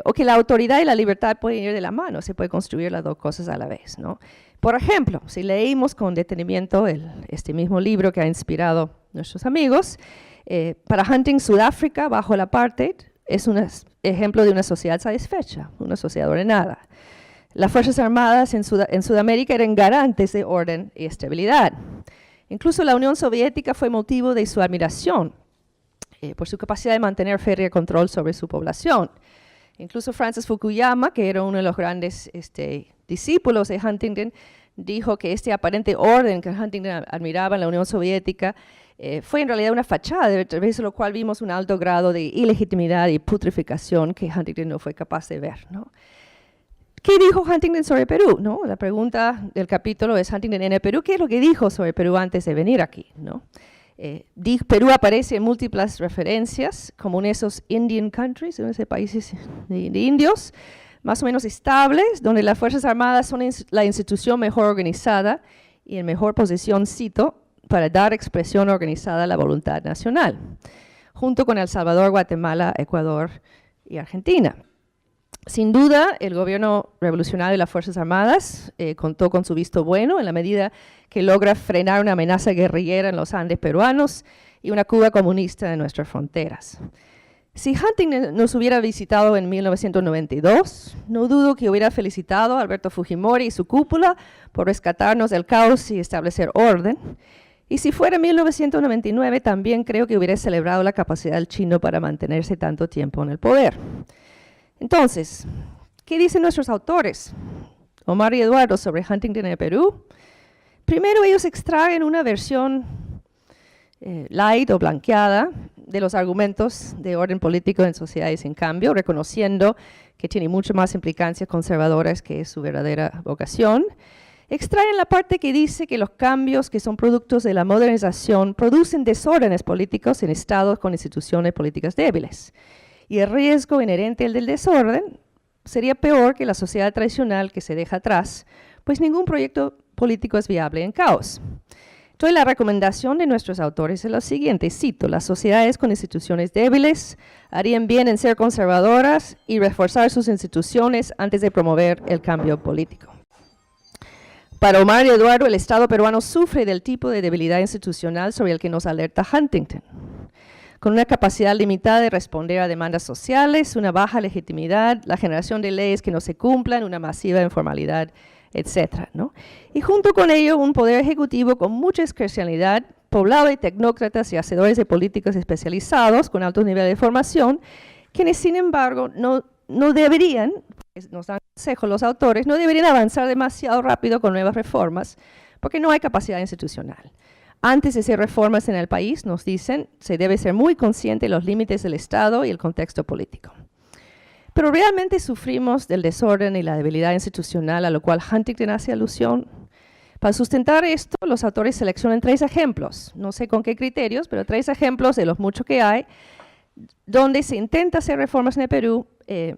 o que la autoridad y la libertad pueden ir de la mano, se puede construir las dos cosas a la vez, ¿no? Por ejemplo, si leímos con detenimiento este mismo libro que ha inspirado a nuestros amigos, para Huntington, Sudáfrica, bajo el apartheid, es un ejemplo de una sociedad satisfecha, una sociedad ordenada. Las Fuerzas Armadas en Sudamérica eran garantes de orden y estabilidad. Incluso la Unión Soviética fue motivo de su admiración por su capacidad de mantener férreo control sobre su población. Incluso Francis Fukuyama, que era uno de los grandes discípulos de Huntington, dijo que este aparente orden que Huntington admiraba en la Unión Soviética fue en realidad una fachada, a través de lo cual vimos un alto grado de ilegitimidad y putrificación que Huntington no fue capaz de ver, ¿no? ¿Qué dijo Huntington sobre Perú? ¿No? La pregunta del capítulo es Huntington en el Perú. ¿Qué es lo que dijo sobre Perú antes de venir aquí, ¿no? Perú aparece en múltiples referencias como en esos Indian countries, en esos países de indios, más o menos estables, donde las Fuerzas Armadas son la institución mejor organizada y en mejor posición, cito, para dar expresión organizada a la voluntad nacional, junto con El Salvador, Guatemala, Ecuador y Argentina. Sin duda, el gobierno revolucionario de las Fuerzas Armadas contó con su visto bueno en la medida que logra frenar una amenaza guerrillera en los Andes peruanos y una Cuba comunista en nuestras fronteras. Si Huntington nos hubiera visitado en 1992, no dudo que hubiera felicitado a Alberto Fujimori y su cúpula por rescatarnos del caos y establecer orden. Y si fuera 1999, también creo que hubiera celebrado la capacidad del chino para mantenerse tanto tiempo en el poder. Entonces, ¿qué dicen nuestros autores, Omar y Eduardo, sobre Huntington en el Perú? Primero, ellos extraen una versión light o blanqueada de los argumentos de orden político en sociedades en cambio, reconociendo que tiene mucho más implicancias conservadoras que es su verdadera vocación. Extraen la parte que dice que los cambios que son productos de la modernización producen desórdenes políticos en estados con instituciones políticas débiles. Y el riesgo inherente al del desorden sería peor que la sociedad tradicional que se deja atrás, pues ningún proyecto político es viable en caos. Entonces, la recomendación de nuestros autores es lo siguiente, cito: las sociedades con instituciones débiles harían bien en ser conservadoras y reforzar sus instituciones antes de promover el cambio político. Para Omar y Eduardo, el Estado peruano sufre del tipo de debilidad institucional sobre el que nos alerta Huntington, con una capacidad limitada de responder a demandas sociales, una baja legitimidad, la generación de leyes que no se cumplan, una masiva informalidad, etcétera, ¿no? Y junto con ello, un poder ejecutivo con mucha discrecionalidad, poblado de tecnócratas y hacedores de políticos especializados con altos niveles de formación, quienes, sin embargo, no deberían, nos dan consejo los autores, no deberían avanzar demasiado rápido con nuevas reformas, porque no hay capacidad institucional. Antes de hacer reformas en el país, nos dicen, se debe ser muy consciente de los límites del Estado y el contexto político. Pero realmente sufrimos del desorden y la debilidad institucional a lo cual Huntington hace alusión. Para sustentar esto, los autores seleccionan 3 ejemplos, no sé con qué criterios, pero 3 ejemplos de los muchos que hay, donde se intenta hacer reformas en el Perú,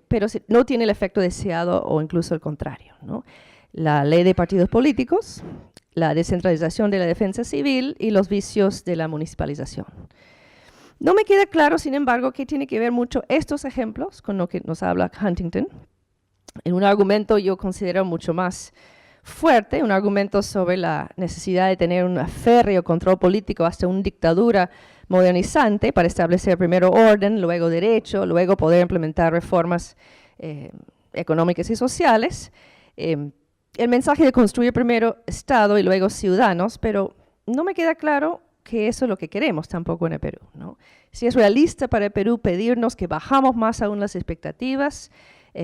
pero no tiene el efecto deseado o incluso el contrario, ¿no? La ley de partidos políticos, la descentralización de la defensa civil y los vicios de la municipalización. No me queda claro, sin embargo, qué tiene que ver mucho estos ejemplos con lo que nos habla Huntington. En un argumento yo considero mucho más fuerte, un argumento sobre la necesidad de tener un férreo control político hasta una dictadura modernizante para establecer primero orden, luego derecho, luego poder implementar reformas económicas y sociales. El mensaje de construir primero Estado y luego ciudadanos, pero no me queda claro que eso es lo que queremos tampoco en el Perú, ¿no? Si es realista para el Perú pedirnos que bajamos más aún las expectativas,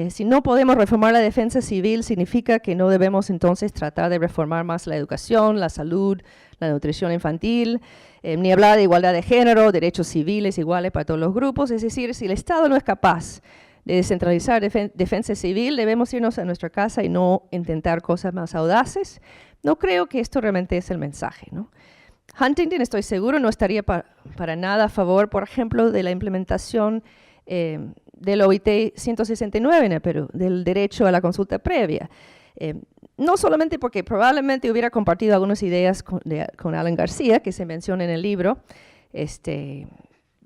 si no podemos reformar la defensa civil, significa que no debemos entonces tratar de reformar más la educación, la salud, la nutrición infantil, ni hablar de igualdad de género, derechos civiles iguales para todos los grupos. Es decir, si el Estado no es capaz de descentralizar defensa civil, debemos irnos a nuestra casa y no intentar cosas más audaces. No creo que esto realmente es el mensaje, ¿no? Huntington, estoy seguro, no estaría para nada a favor, por ejemplo, de la implementación del OIT 169 en el Perú, del derecho a la consulta previa. No solamente porque probablemente hubiera compartido algunas ideas con Alan García, que se menciona en el libro,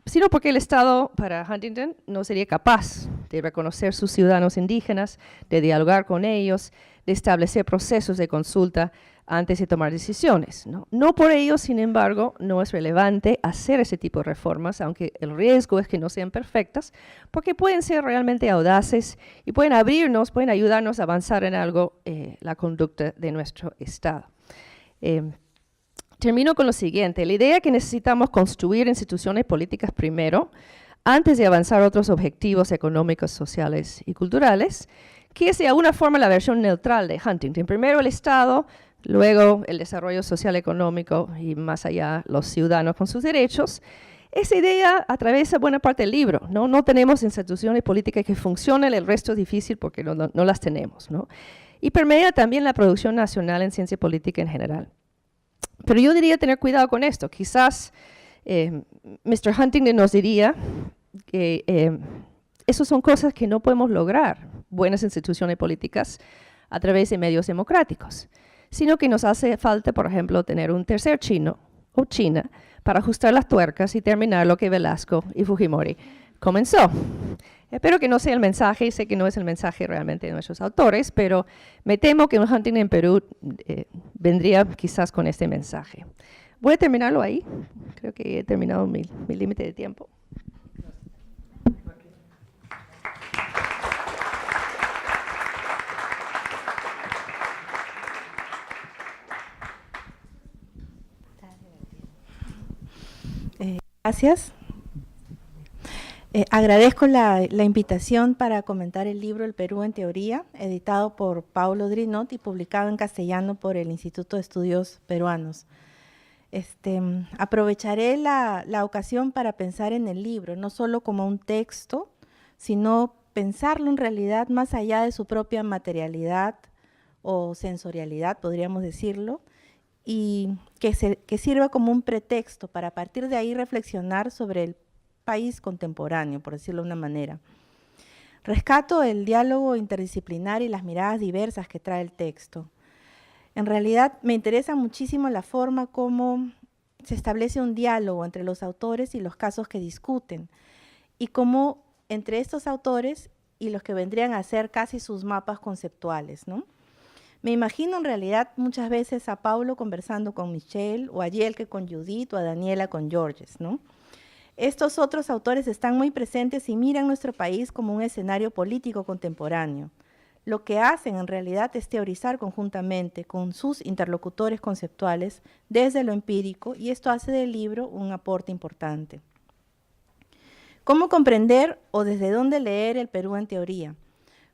sino porque el Estado, para Huntington, no sería capaz de reconocer sus ciudadanos indígenas, de dialogar con ellos, de establecer procesos de consulta antes de tomar decisiones, ¿no? No por ello, sin embargo, no es relevante hacer ese tipo de reformas, aunque el riesgo es que no sean perfectas, porque pueden ser realmente audaces y pueden abrirnos, pueden ayudarnos a avanzar en algo, la conducta de nuestro Estado. Termino con lo siguiente, la idea que necesitamos construir instituciones políticas primero, antes de avanzar otros objetivos económicos, sociales y culturales, que es de alguna forma la versión neutral de Huntington. Primero el Estado, luego el desarrollo social económico y más allá los ciudadanos con sus derechos. Esa idea atraviesa buena parte del libro, ¿no? No tenemos instituciones políticas que funcionen, el resto es difícil porque no las tenemos, ¿no? Y permea también la producción nacional en ciencia política en general. Pero yo diría tener cuidado con esto. Quizás Mr. Huntington nos diría que esas son cosas que no podemos lograr, buenas instituciones políticas, a través de medios democráticos, sino que nos hace falta, por ejemplo, tener un tercer chino o China para ajustar las tuercas y terminar lo que Velasco y Fujimori comenzó. Espero que no sea el mensaje, y sé que no es el mensaje realmente de nuestros autores, pero me temo que un Huntington en Perú vendría quizás con este mensaje. Voy a terminarlo ahí, creo que he terminado mi límite de tiempo. Gracias. Agradezco la invitación para comentar el libro El Perú en Teoría, editado por Paulo Drinot y publicado en castellano por el Instituto de Estudios Peruanos. Aprovecharé la ocasión para pensar en el libro, no solo como un texto, sino pensarlo en realidad más allá de su propia materialidad o sensorialidad, podríamos decirlo, y que sirva como un pretexto para a partir de ahí reflexionar sobre el país contemporáneo, por decirlo de una manera. Rescato el diálogo interdisciplinar y las miradas diversas que trae el texto. En realidad me interesa muchísimo la forma como se establece un diálogo entre los autores y los casos que discuten, y cómo entre estos autores y los que vendrían a ser casi sus mapas conceptuales, ¿no? Me imagino en realidad muchas veces a Paulo conversando con Michelle, o a Yelke con Judith, o a Daniela con Georges, ¿no? Estos otros autores están muy presentes y miran nuestro país como un escenario político contemporáneo. Lo que hacen en realidad es teorizar conjuntamente con sus interlocutores conceptuales desde lo empírico, y esto hace del libro un aporte importante. ¿Cómo comprender o desde dónde leer el Perú en teoría?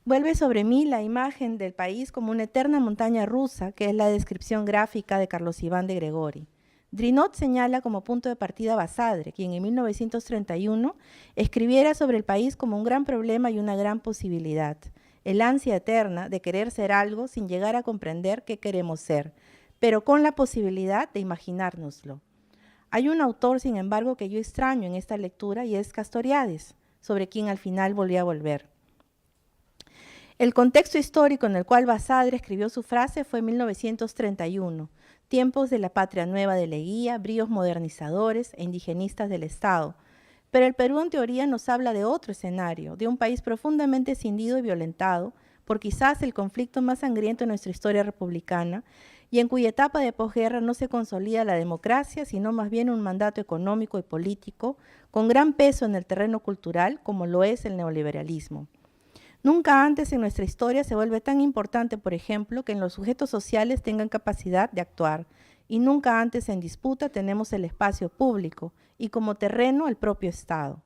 Vuelve sobre mí la imagen del país como una eterna montaña rusa, que es la descripción gráfica de Carlos Iván de Gregori. Drinot señala como punto de partida a Basadre, quien en 1931 escribiera sobre el país como un gran problema y una gran posibilidad, el ansia eterna de querer ser algo sin llegar a comprender qué queremos ser, pero con la posibilidad de imaginárnoslo. Hay un autor, sin embargo, que yo extraño en esta lectura, y es Castoriadis, sobre quien al final volví a volver. El contexto histórico en el cual Basadre escribió su frase fue 1931, tiempos de la patria nueva de Leguía, bríos modernizadores e indigenistas del Estado. Pero el Perú en teoría nos habla de otro escenario, de un país profundamente escindido y violentado por quizás el conflicto más sangriento en nuestra historia republicana, y en cuya etapa de posguerra no se consolida la democracia, sino más bien un mandato económico y político con gran peso en el terreno cultural, como lo es el neoliberalismo. Nunca antes en nuestra historia se vuelve tan importante, por ejemplo, que los sujetos sociales tengan capacidad de actuar, y nunca antes en disputa tenemos el espacio público y como terreno el propio Estado.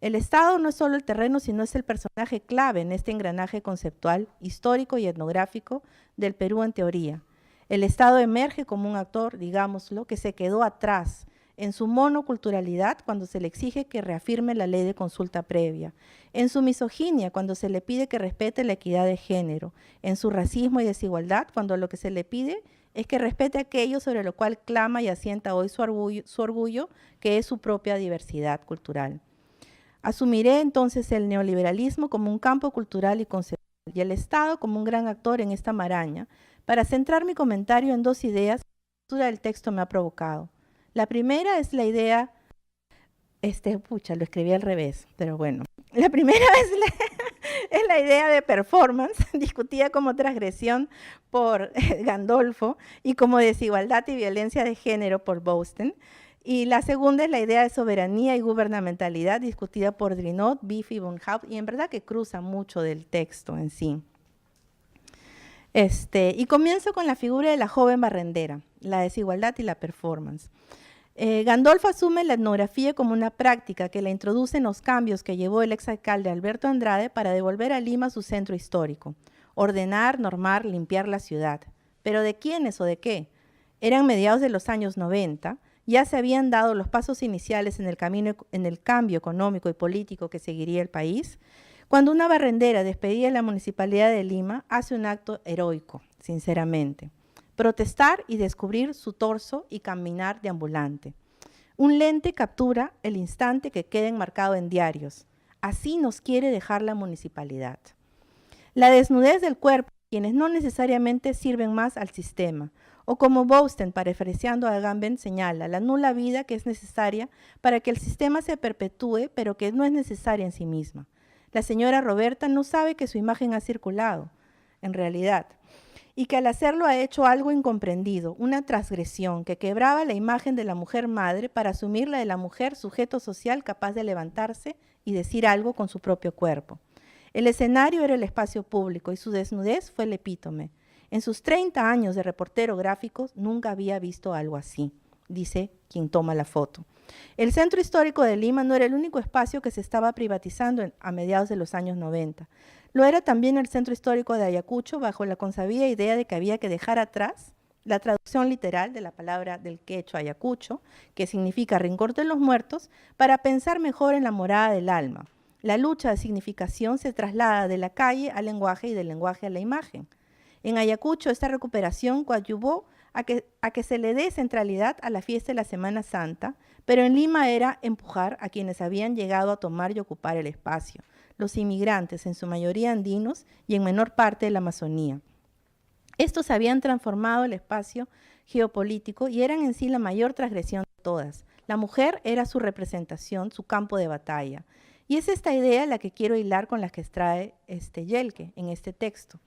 El Estado no es solo el terreno, sino es el personaje clave en este engranaje conceptual, histórico y etnográfico del Perú en teoría. El Estado emerge como un actor, digámoslo, que se quedó atrás en su monoculturalidad cuando se le exige que reafirme la ley de consulta previa, en su misoginia cuando se le pide que respete la equidad de género, en su racismo y desigualdad cuando lo que se le pide es que respete aquello sobre lo cual clama y asienta hoy su orgullo, que es su propia diversidad cultural. Asumiré entonces el neoliberalismo como un campo cultural y conceptual, y el Estado como un gran actor en esta maraña, para centrar mi comentario en dos ideas que la lectura del texto me ha provocado. La primera es la idea, lo escribí al revés, pero bueno. La primera es la idea de performance, discutida como transgresión por Gandolfo y como desigualdad y violencia de género por Bousten. Y la segunda es la idea de soberanía y gubernamentalidad, discutida por Drinot, Biff y von Haupt, y en verdad que cruza mucho del texto en sí. Y comienzo con la figura de la joven barrendera, la desigualdad y la performance. Gandolfo asume la etnografía como una práctica que la introduce en los cambios que llevó el exalcalde Alberto Andrade para devolver a Lima su centro histórico, ordenar, normar, limpiar la ciudad. ¿Pero de quiénes o de qué? Eran mediados de los años 90, ya se habían dado los pasos iniciales en el cambio económico y político que seguiría el país, cuando una barrendera despedida de la Municipalidad de Lima hace un acto heroico, sinceramente. Protestar y descubrir su torso y caminar deambulante. Un lente captura el instante que queda enmarcado en diarios. Así nos quiere dejar la municipalidad. La desnudez del cuerpo, quienes no necesariamente sirven más al sistema, o como Bousten, parafraseando a Agamben, señala, la nula vida que es necesaria para que el sistema se perpetúe, pero que no es necesaria en sí misma. La señora Roberta no sabe que su imagen ha circulado, en realidad, y que al hacerlo ha hecho algo incomprendido, una transgresión que quebraba la imagen de la mujer madre para asumir la de la mujer sujeto social capaz de levantarse y decir algo con su propio cuerpo. El escenario era el espacio público y su desnudez fue el epítome. En sus 30 años de reportero gráfico nunca había visto algo así. dice quien toma la foto. El centro histórico de Lima no era el único espacio que se estaba privatizando a mediados de los años 90. Lo era también el centro histórico de Ayacucho, bajo la consabida idea de que había que dejar atrás la traducción literal de la palabra del quechua Ayacucho, que significa rincón de los muertos, para pensar mejor en la morada del alma. La lucha de significación se traslada de la calle al lenguaje y del lenguaje a la imagen. En Ayacucho, esta recuperación coadyuvó a que se le dé centralidad a la fiesta de la Semana Santa, pero en Lima era empujar a quienes habían llegado a tomar y ocupar el espacio, los inmigrantes, en su mayoría andinos y en menor parte de la Amazonía. Estos habían transformado el espacio geopolítico y eran en sí la mayor transgresión de todas. La mujer era su representación, su campo de batalla. Y es esta idea la que quiero hilar con la que extrae Yelke en este texto.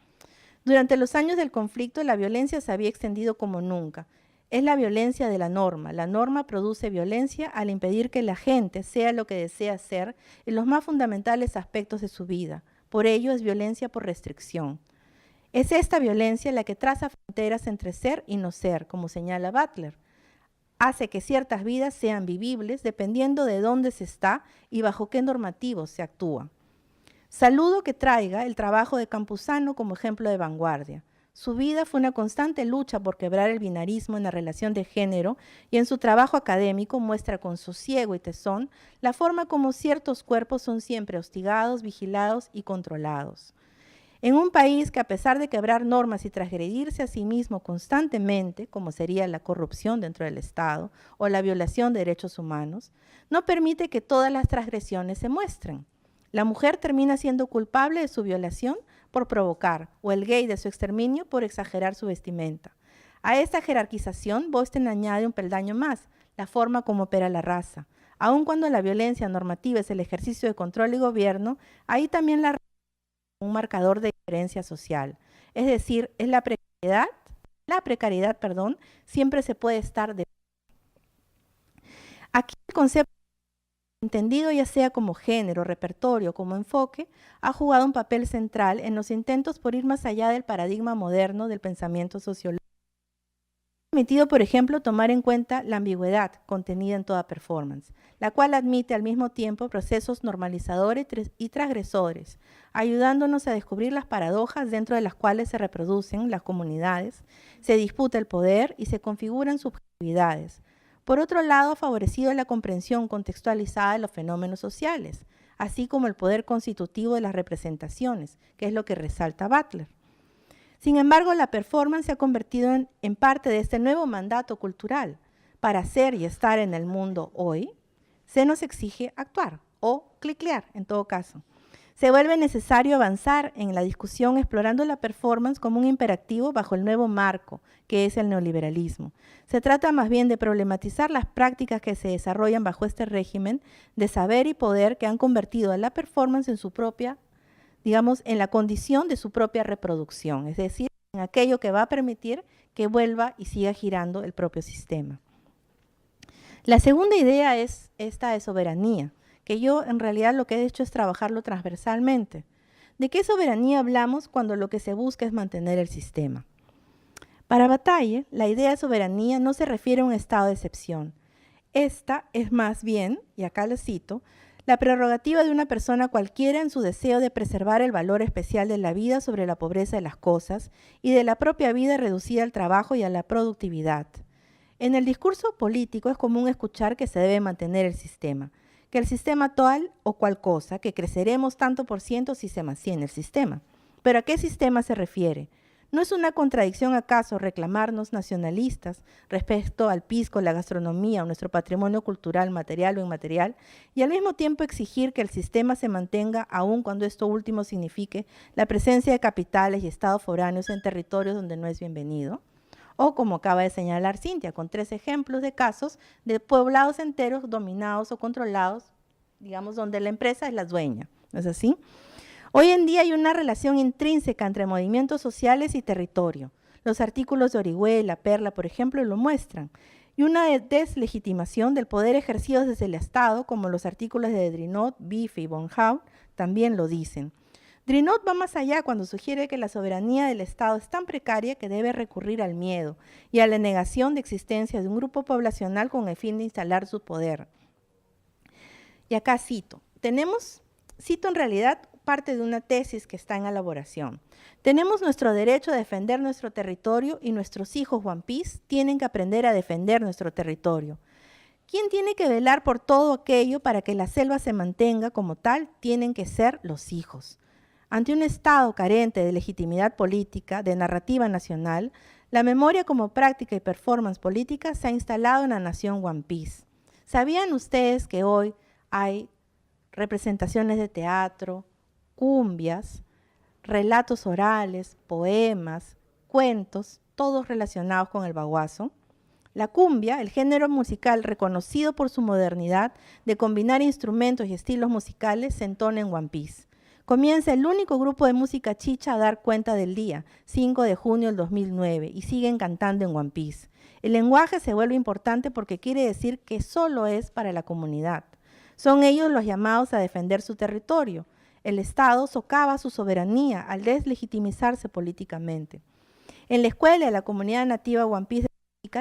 Durante los años del conflicto, la violencia se había extendido como nunca. Es la violencia de la norma. La norma produce violencia al impedir que la gente sea lo que desea ser en los más fundamentales aspectos de su vida. Por ello es violencia por restricción. Es esta violencia la que traza fronteras entre ser y no ser, como señala Butler. Hace que ciertas vidas sean vivibles dependiendo de dónde se está y bajo qué normativos se actúa. Saludo que traiga el trabajo de Campuzano como ejemplo de vanguardia. Su vida fue una constante lucha por quebrar el binarismo en la relación de género y en su trabajo académico muestra con sosiego y tesón la forma como ciertos cuerpos son siempre hostigados, vigilados y controlados. En un país que a pesar de quebrar normas y transgredirse a sí mismo constantemente, como sería la corrupción dentro del Estado o la violación de derechos humanos, no permite que todas las transgresiones se muestren. La mujer termina siendo culpable de su violación por provocar, o el gay de su exterminio por exagerar su vestimenta. A esta jerarquización, Boosten añade un peldaño más, la forma como opera la raza. Aun cuando la violencia normativa es el ejercicio de control y gobierno, ahí también la raza es un marcador de diferencia social. Es decir, es la precariedad, siempre se puede estar de... Aquí el concepto entendido ya sea como género, repertorio, como enfoque, ha jugado un papel central en los intentos por ir más allá del paradigma moderno del pensamiento sociológico. Ha permitido, por ejemplo, tomar en cuenta la ambigüedad contenida en toda performance, la cual admite al mismo tiempo procesos normalizadores y transgresores, ayudándonos a descubrir las paradojas dentro de las cuales se reproducen las comunidades, se disputa el poder y se configuran subjetividades. Por otro lado, ha favorecido la comprensión contextualizada de los fenómenos sociales, así como el poder constitutivo de las representaciones, que es lo que resalta Butler. Sin embargo, la performance se ha convertido en parte de este nuevo mandato cultural. Para ser y estar en el mundo hoy, se nos exige actuar o cliclear, en todo caso. Se vuelve necesario avanzar en la discusión explorando la performance como un imperativo bajo el nuevo marco, que es el neoliberalismo. Se trata más bien de problematizar las prácticas que se desarrollan bajo este régimen de saber y poder que han convertido a la performance en su propia, en la condición de su propia reproducción, es decir, en aquello que va a permitir que vuelva y siga girando el propio sistema. La segunda idea es esta de soberanía, que yo en realidad lo que he hecho es trabajarlo transversalmente. ¿De qué soberanía hablamos cuando lo que se busca es mantener el sistema? Para Bataille, la idea de soberanía no se refiere a un estado de excepción. Esta es más bien, y acá lo cito, la prerrogativa de una persona cualquiera en su deseo de preservar el valor especial de la vida sobre la pobreza de las cosas y de la propia vida reducida al trabajo y a la productividad. En el discurso político es común escuchar que se debe mantener el sistema, que el sistema tal o cual cosa, que creceremos tanto por ciento si se mantiene el sistema. ¿Pero a qué sistema se refiere? ¿No es una contradicción acaso reclamarnos nacionalistas respecto al pisco, la gastronomía o nuestro patrimonio cultural, material o inmaterial, y al mismo tiempo exigir que el sistema se mantenga aun cuando esto último signifique la presencia de capitales y estados foráneos en territorios donde no es bienvenido? O como acaba de señalar Cintia, con 3 ejemplos de casos de poblados enteros dominados o controlados, donde la empresa es la dueña, ¿no es así? Hoy en día hay una relación intrínseca entre movimientos sociales y territorio. Los artículos de Orihuela, Perla, por ejemplo, lo muestran. Y una deslegitimación del poder ejercido desde el Estado, como los artículos de Drinot, Bife y Bonhau, también lo dicen. Drinot va más allá cuando sugiere que la soberanía del Estado es tan precaria que debe recurrir al miedo y a la negación de existencia de un grupo poblacional con el fin de instalar su poder. Y acá cito en realidad parte de una tesis que está en elaboración. Tenemos nuestro derecho a defender nuestro territorio y nuestros hijos wampis tienen que aprender a defender nuestro territorio. ¿Quién tiene que velar por todo aquello para que la selva se mantenga como tal? Tienen que ser los hijos. Ante un Estado carente de legitimidad política, de narrativa nacional, la memoria como práctica y performance política se ha instalado en la nación wampis. ¿Sabían ustedes que hoy hay representaciones de teatro, cumbias, relatos orales, poemas, cuentos, todos relacionados con el baguazo? La cumbia, el género musical reconocido por su modernidad de combinar instrumentos y estilos musicales, se entona en wampis. Comienza el único grupo de música chicha a dar cuenta del día, 5 de junio del 2009, y siguen cantando en wampis. El lenguaje se vuelve importante porque quiere decir que solo es para la comunidad. Son ellos los llamados a defender su territorio. El Estado socava su soberanía al deslegitimizarse políticamente. En la escuela de la comunidad nativa wampis,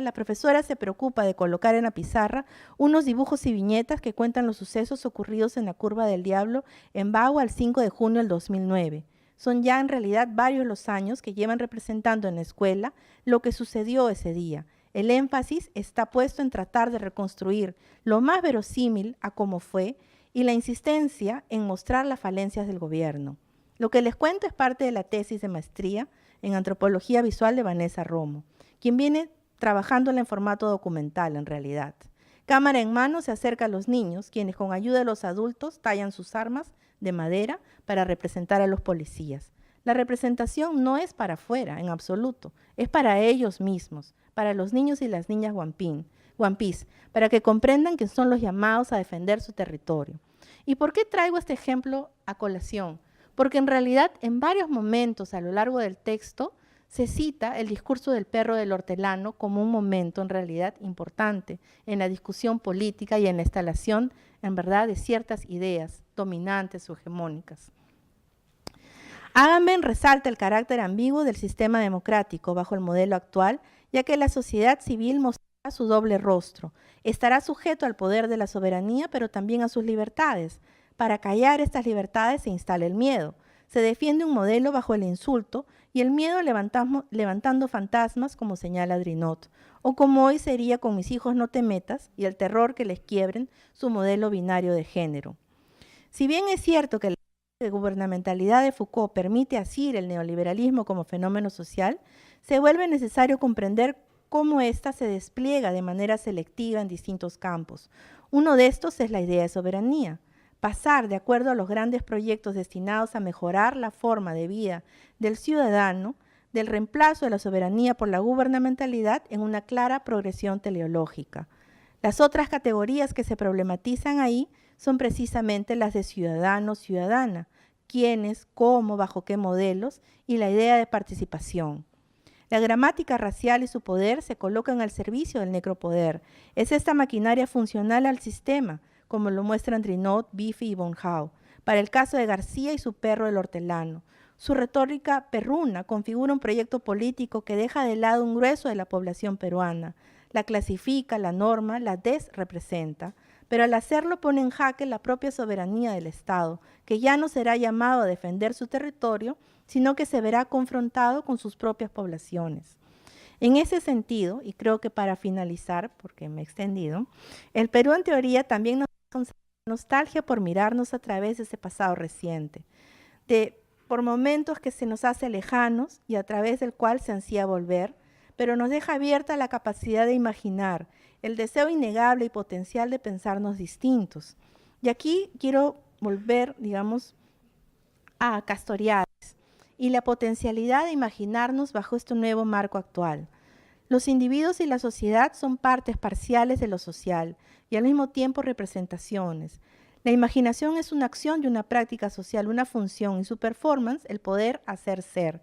la profesora se preocupa de colocar en la pizarra unos dibujos y viñetas que cuentan los sucesos ocurridos en la Curva del Diablo en Bagua el 5 de junio del 2009. Son ya en realidad varios los años que llevan representando en la escuela lo que sucedió ese día. El énfasis está puesto en tratar de reconstruir lo más verosímil a cómo fue y la insistencia en mostrar las falencias del gobierno. Lo que les cuento es parte de la tesis de maestría en antropología visual de Vanessa Romo, quien viene trabajándola en formato documental en realidad. Cámara en mano se acerca a los niños, quienes con ayuda de los adultos tallan sus armas de madera para representar a los policías. La representación no es para afuera, en absoluto, es para ellos mismos, para los niños y las niñas wampis, para que comprendan que son los llamados a defender su territorio. ¿Y por qué traigo este ejemplo a colación? Porque en realidad en varios momentos a lo largo del texto se cita el discurso del perro del hortelano como un momento en realidad importante en la discusión política y en la instalación, en verdad, de ciertas ideas dominantes o hegemónicas. Agamben resalta el carácter ambiguo del sistema democrático bajo el modelo actual, ya que la sociedad civil mostrará su doble rostro. Estará sujeto al poder de la soberanía, pero también a sus libertades. Para callar estas libertades se instala el miedo. Se defiende un modelo bajo el insulto y el miedo levantando fantasmas, como señala Drinot, o como hoy sería con Mis hijos no te metas y el terror que les quiebren su modelo binario de género. Si bien es cierto que la gubernamentalidad de Foucault permite asir el neoliberalismo como fenómeno social, se vuelve necesario comprender cómo ésta se despliega de manera selectiva en distintos campos. Uno de estos es la idea de soberanía. Pasar de acuerdo a los grandes proyectos destinados a mejorar la forma de vida del ciudadano, del reemplazo de la soberanía por la gubernamentalidad en una clara progresión teleológica. Las otras categorías que se problematizan ahí son precisamente las de ciudadano-ciudadana, quiénes, cómo, bajo qué modelos y la idea de participación. La gramática racial y su poder se colocan al servicio del necropoder. Es esta maquinaria funcional al sistema, como lo muestran Drinot, Biffy y Bonhau, para el caso de García y su perro el hortelano. Su retórica perruna configura un proyecto político que deja de lado un grueso de la población peruana, la clasifica, la norma, la desrepresenta, pero al hacerlo pone en jaque la propia soberanía del Estado, que ya no será llamado a defender su territorio, sino que se verá confrontado con sus propias poblaciones. En ese sentido, y creo que para finalizar, porque me he extendido, el Perú en teoría también nos da nostalgia por mirarnos a través de ese pasado reciente, por momentos que se nos hace lejanos y a través del cual se ansía volver, pero nos deja abierta la capacidad de imaginar, el deseo innegable y potencial de pensarnos distintos. Y aquí quiero volver, digamos, a Castoriadis y la potencialidad de imaginarnos bajo este nuevo marco actual. Los individuos y la sociedad son partes parciales de lo social y al mismo tiempo representaciones. La imaginación es una acción y una práctica social, una función y su performance, el poder hacer ser.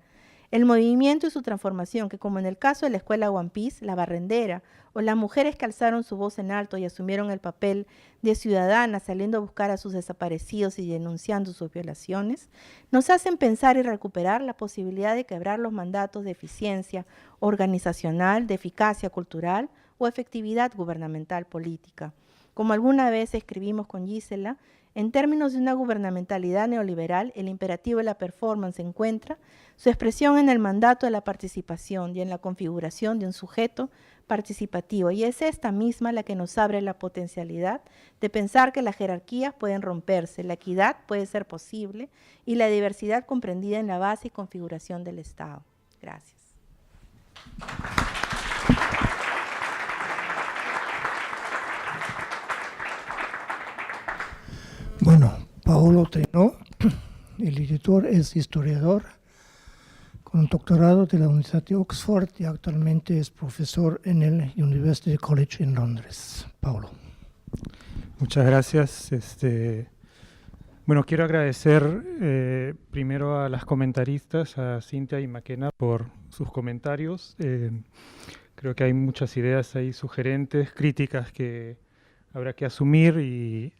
El movimiento y su transformación, que como en el caso de la escuela One Piece, la barrendera, o las mujeres que alzaron su voz en alto y asumieron el papel de ciudadanas saliendo a buscar a sus desaparecidos y denunciando sus violaciones, nos hacen pensar y recuperar la posibilidad de quebrar los mandatos de eficiencia organizacional, de eficacia cultural o efectividad gubernamental política. Como alguna vez escribimos con Gisela, en términos de una gubernamentalidad neoliberal, el imperativo de la performance encuentra su expresión en el mandato de la participación y en la configuración de un sujeto participativo. Y es esta misma la que nos abre la potencialidad de pensar que las jerarquías pueden romperse, la equidad puede ser posible y la diversidad comprendida en la base y configuración del Estado. Gracias. Bueno, Paolo Trenó, el editor, es historiador con un doctorado de la Universidad de Oxford y actualmente es profesor en el University College en Londres. Paolo. Muchas gracias. Bueno, quiero agradecer primero a las comentaristas, a Cintia y Maquena, por sus comentarios. Creo que hay muchas ideas ahí sugerentes, críticas que habrá que asumir y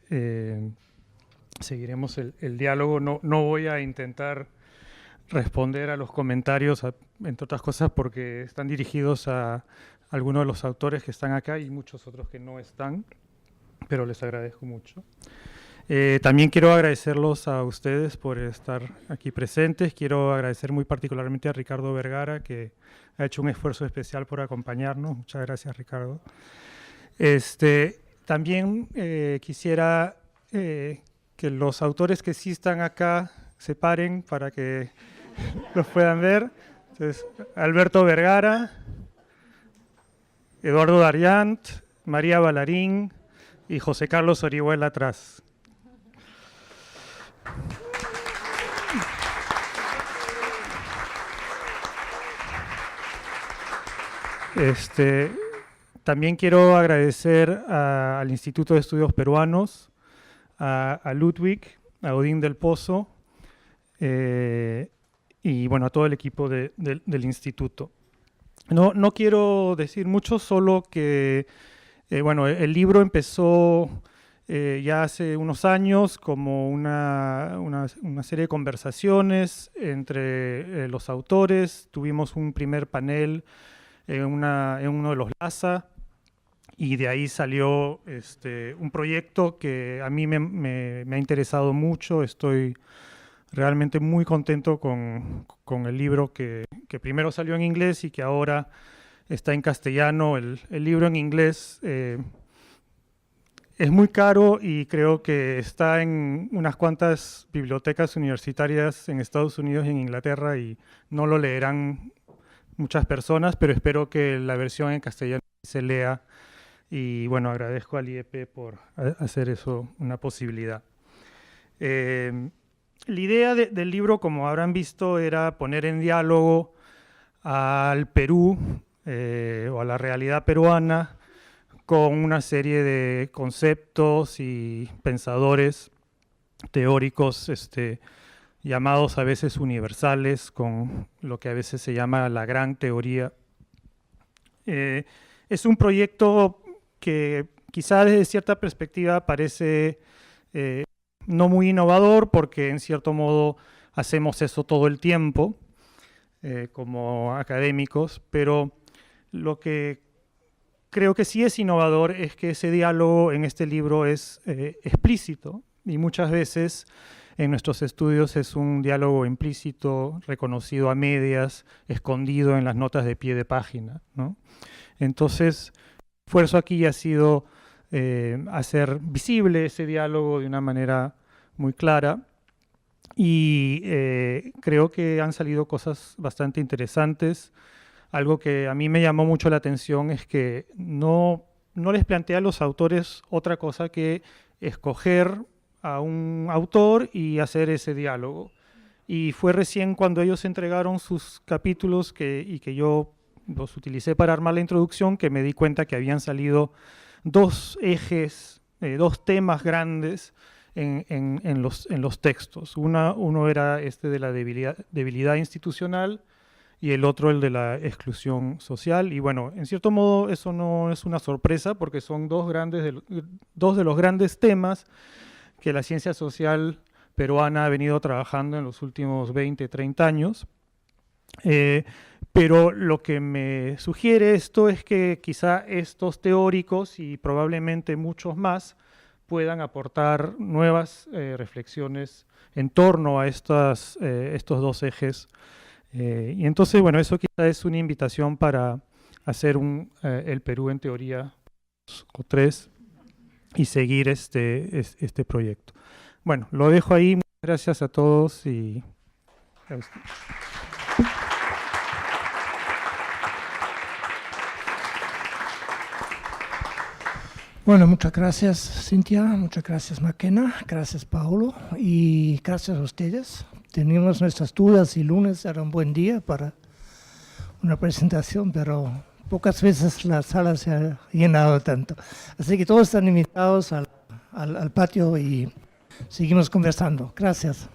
seguiremos el diálogo. No voy a intentar responder a los comentarios, entre otras cosas, porque están dirigidos a algunos de los autores que están acá y muchos otros que no están, pero les agradezco mucho. También quiero agradecerlos a ustedes por estar aquí presentes. Quiero agradecer muy particularmente a Ricardo Vergara, que ha hecho un esfuerzo especial por acompañarnos. Muchas gracias, Ricardo. También quisiera que los autores que sí están acá se paren para que los puedan ver. Entonces, Alberto Vergara, Eduardo Dariant, María Ballarín y José Carlos Orihuela atrás. También quiero agradecer al Instituto de Estudios Peruanos, a Ludwig, a Odín del Pozo y bueno, a todo el equipo del instituto. No quiero decir mucho, solo que bueno, el libro empezó ya hace unos años como una serie de conversaciones entre los autores. Tuvimos un primer panel en uno de los LASA, y de ahí salió un proyecto que a mí me ha interesado mucho. Estoy realmente muy contento con el libro que primero salió en inglés y que ahora está en castellano. El libro en inglés es muy caro y creo que está en unas cuantas bibliotecas universitarias en Estados Unidos y en Inglaterra y no lo leerán muchas personas, pero espero que la versión en castellano se lea. Y bueno, agradezco al IEP por hacer eso una posibilidad. La idea del libro, como habrán visto, era poner en diálogo al Perú o a la realidad peruana con una serie de conceptos y pensadores teóricos llamados a veces universales, con lo que a veces se llama la gran teoría. Es un proyecto que quizá desde cierta perspectiva parece no muy innovador, porque en cierto modo hacemos eso todo el tiempo como académicos, pero lo que creo que sí es innovador es que ese diálogo en este libro es explícito, y muchas veces en nuestros estudios es un diálogo implícito, reconocido a medias, escondido en las notas de pie de página, ¿no? Entonces, el esfuerzo aquí ha sido hacer visible ese diálogo de una manera muy clara, y creo que han salido cosas bastante interesantes. Algo que a mí me llamó mucho la atención es que no les plantea a los autores otra cosa que escoger a un autor y hacer ese diálogo. Y fue recién cuando ellos entregaron sus capítulos y que yo los utilicé para armar la introducción, que me di cuenta que habían salido dos ejes, dos temas grandes en los textos. Uno era de la debilidad institucional, y el otro el de la exclusión social. Y bueno, en cierto modo eso no es una sorpresa porque son dos de los grandes temas que la ciencia social peruana ha venido trabajando en los últimos 20, 30 años. Pero lo que me sugiere esto es que quizá estos teóricos y probablemente muchos más puedan aportar nuevas reflexiones en torno a estos dos ejes. Y entonces, bueno, eso quizá es una invitación para hacer el Perú en teoría 3 y seguir este proyecto. Bueno, lo dejo ahí. Muchas gracias a todos y Bueno, muchas gracias Cintia, muchas gracias Maquena, gracias Paulo y gracias a ustedes. Teníamos nuestras dudas y lunes era un buen día para una presentación, pero pocas veces la sala se ha llenado tanto. Así que todos están invitados al patio y seguimos conversando. Gracias.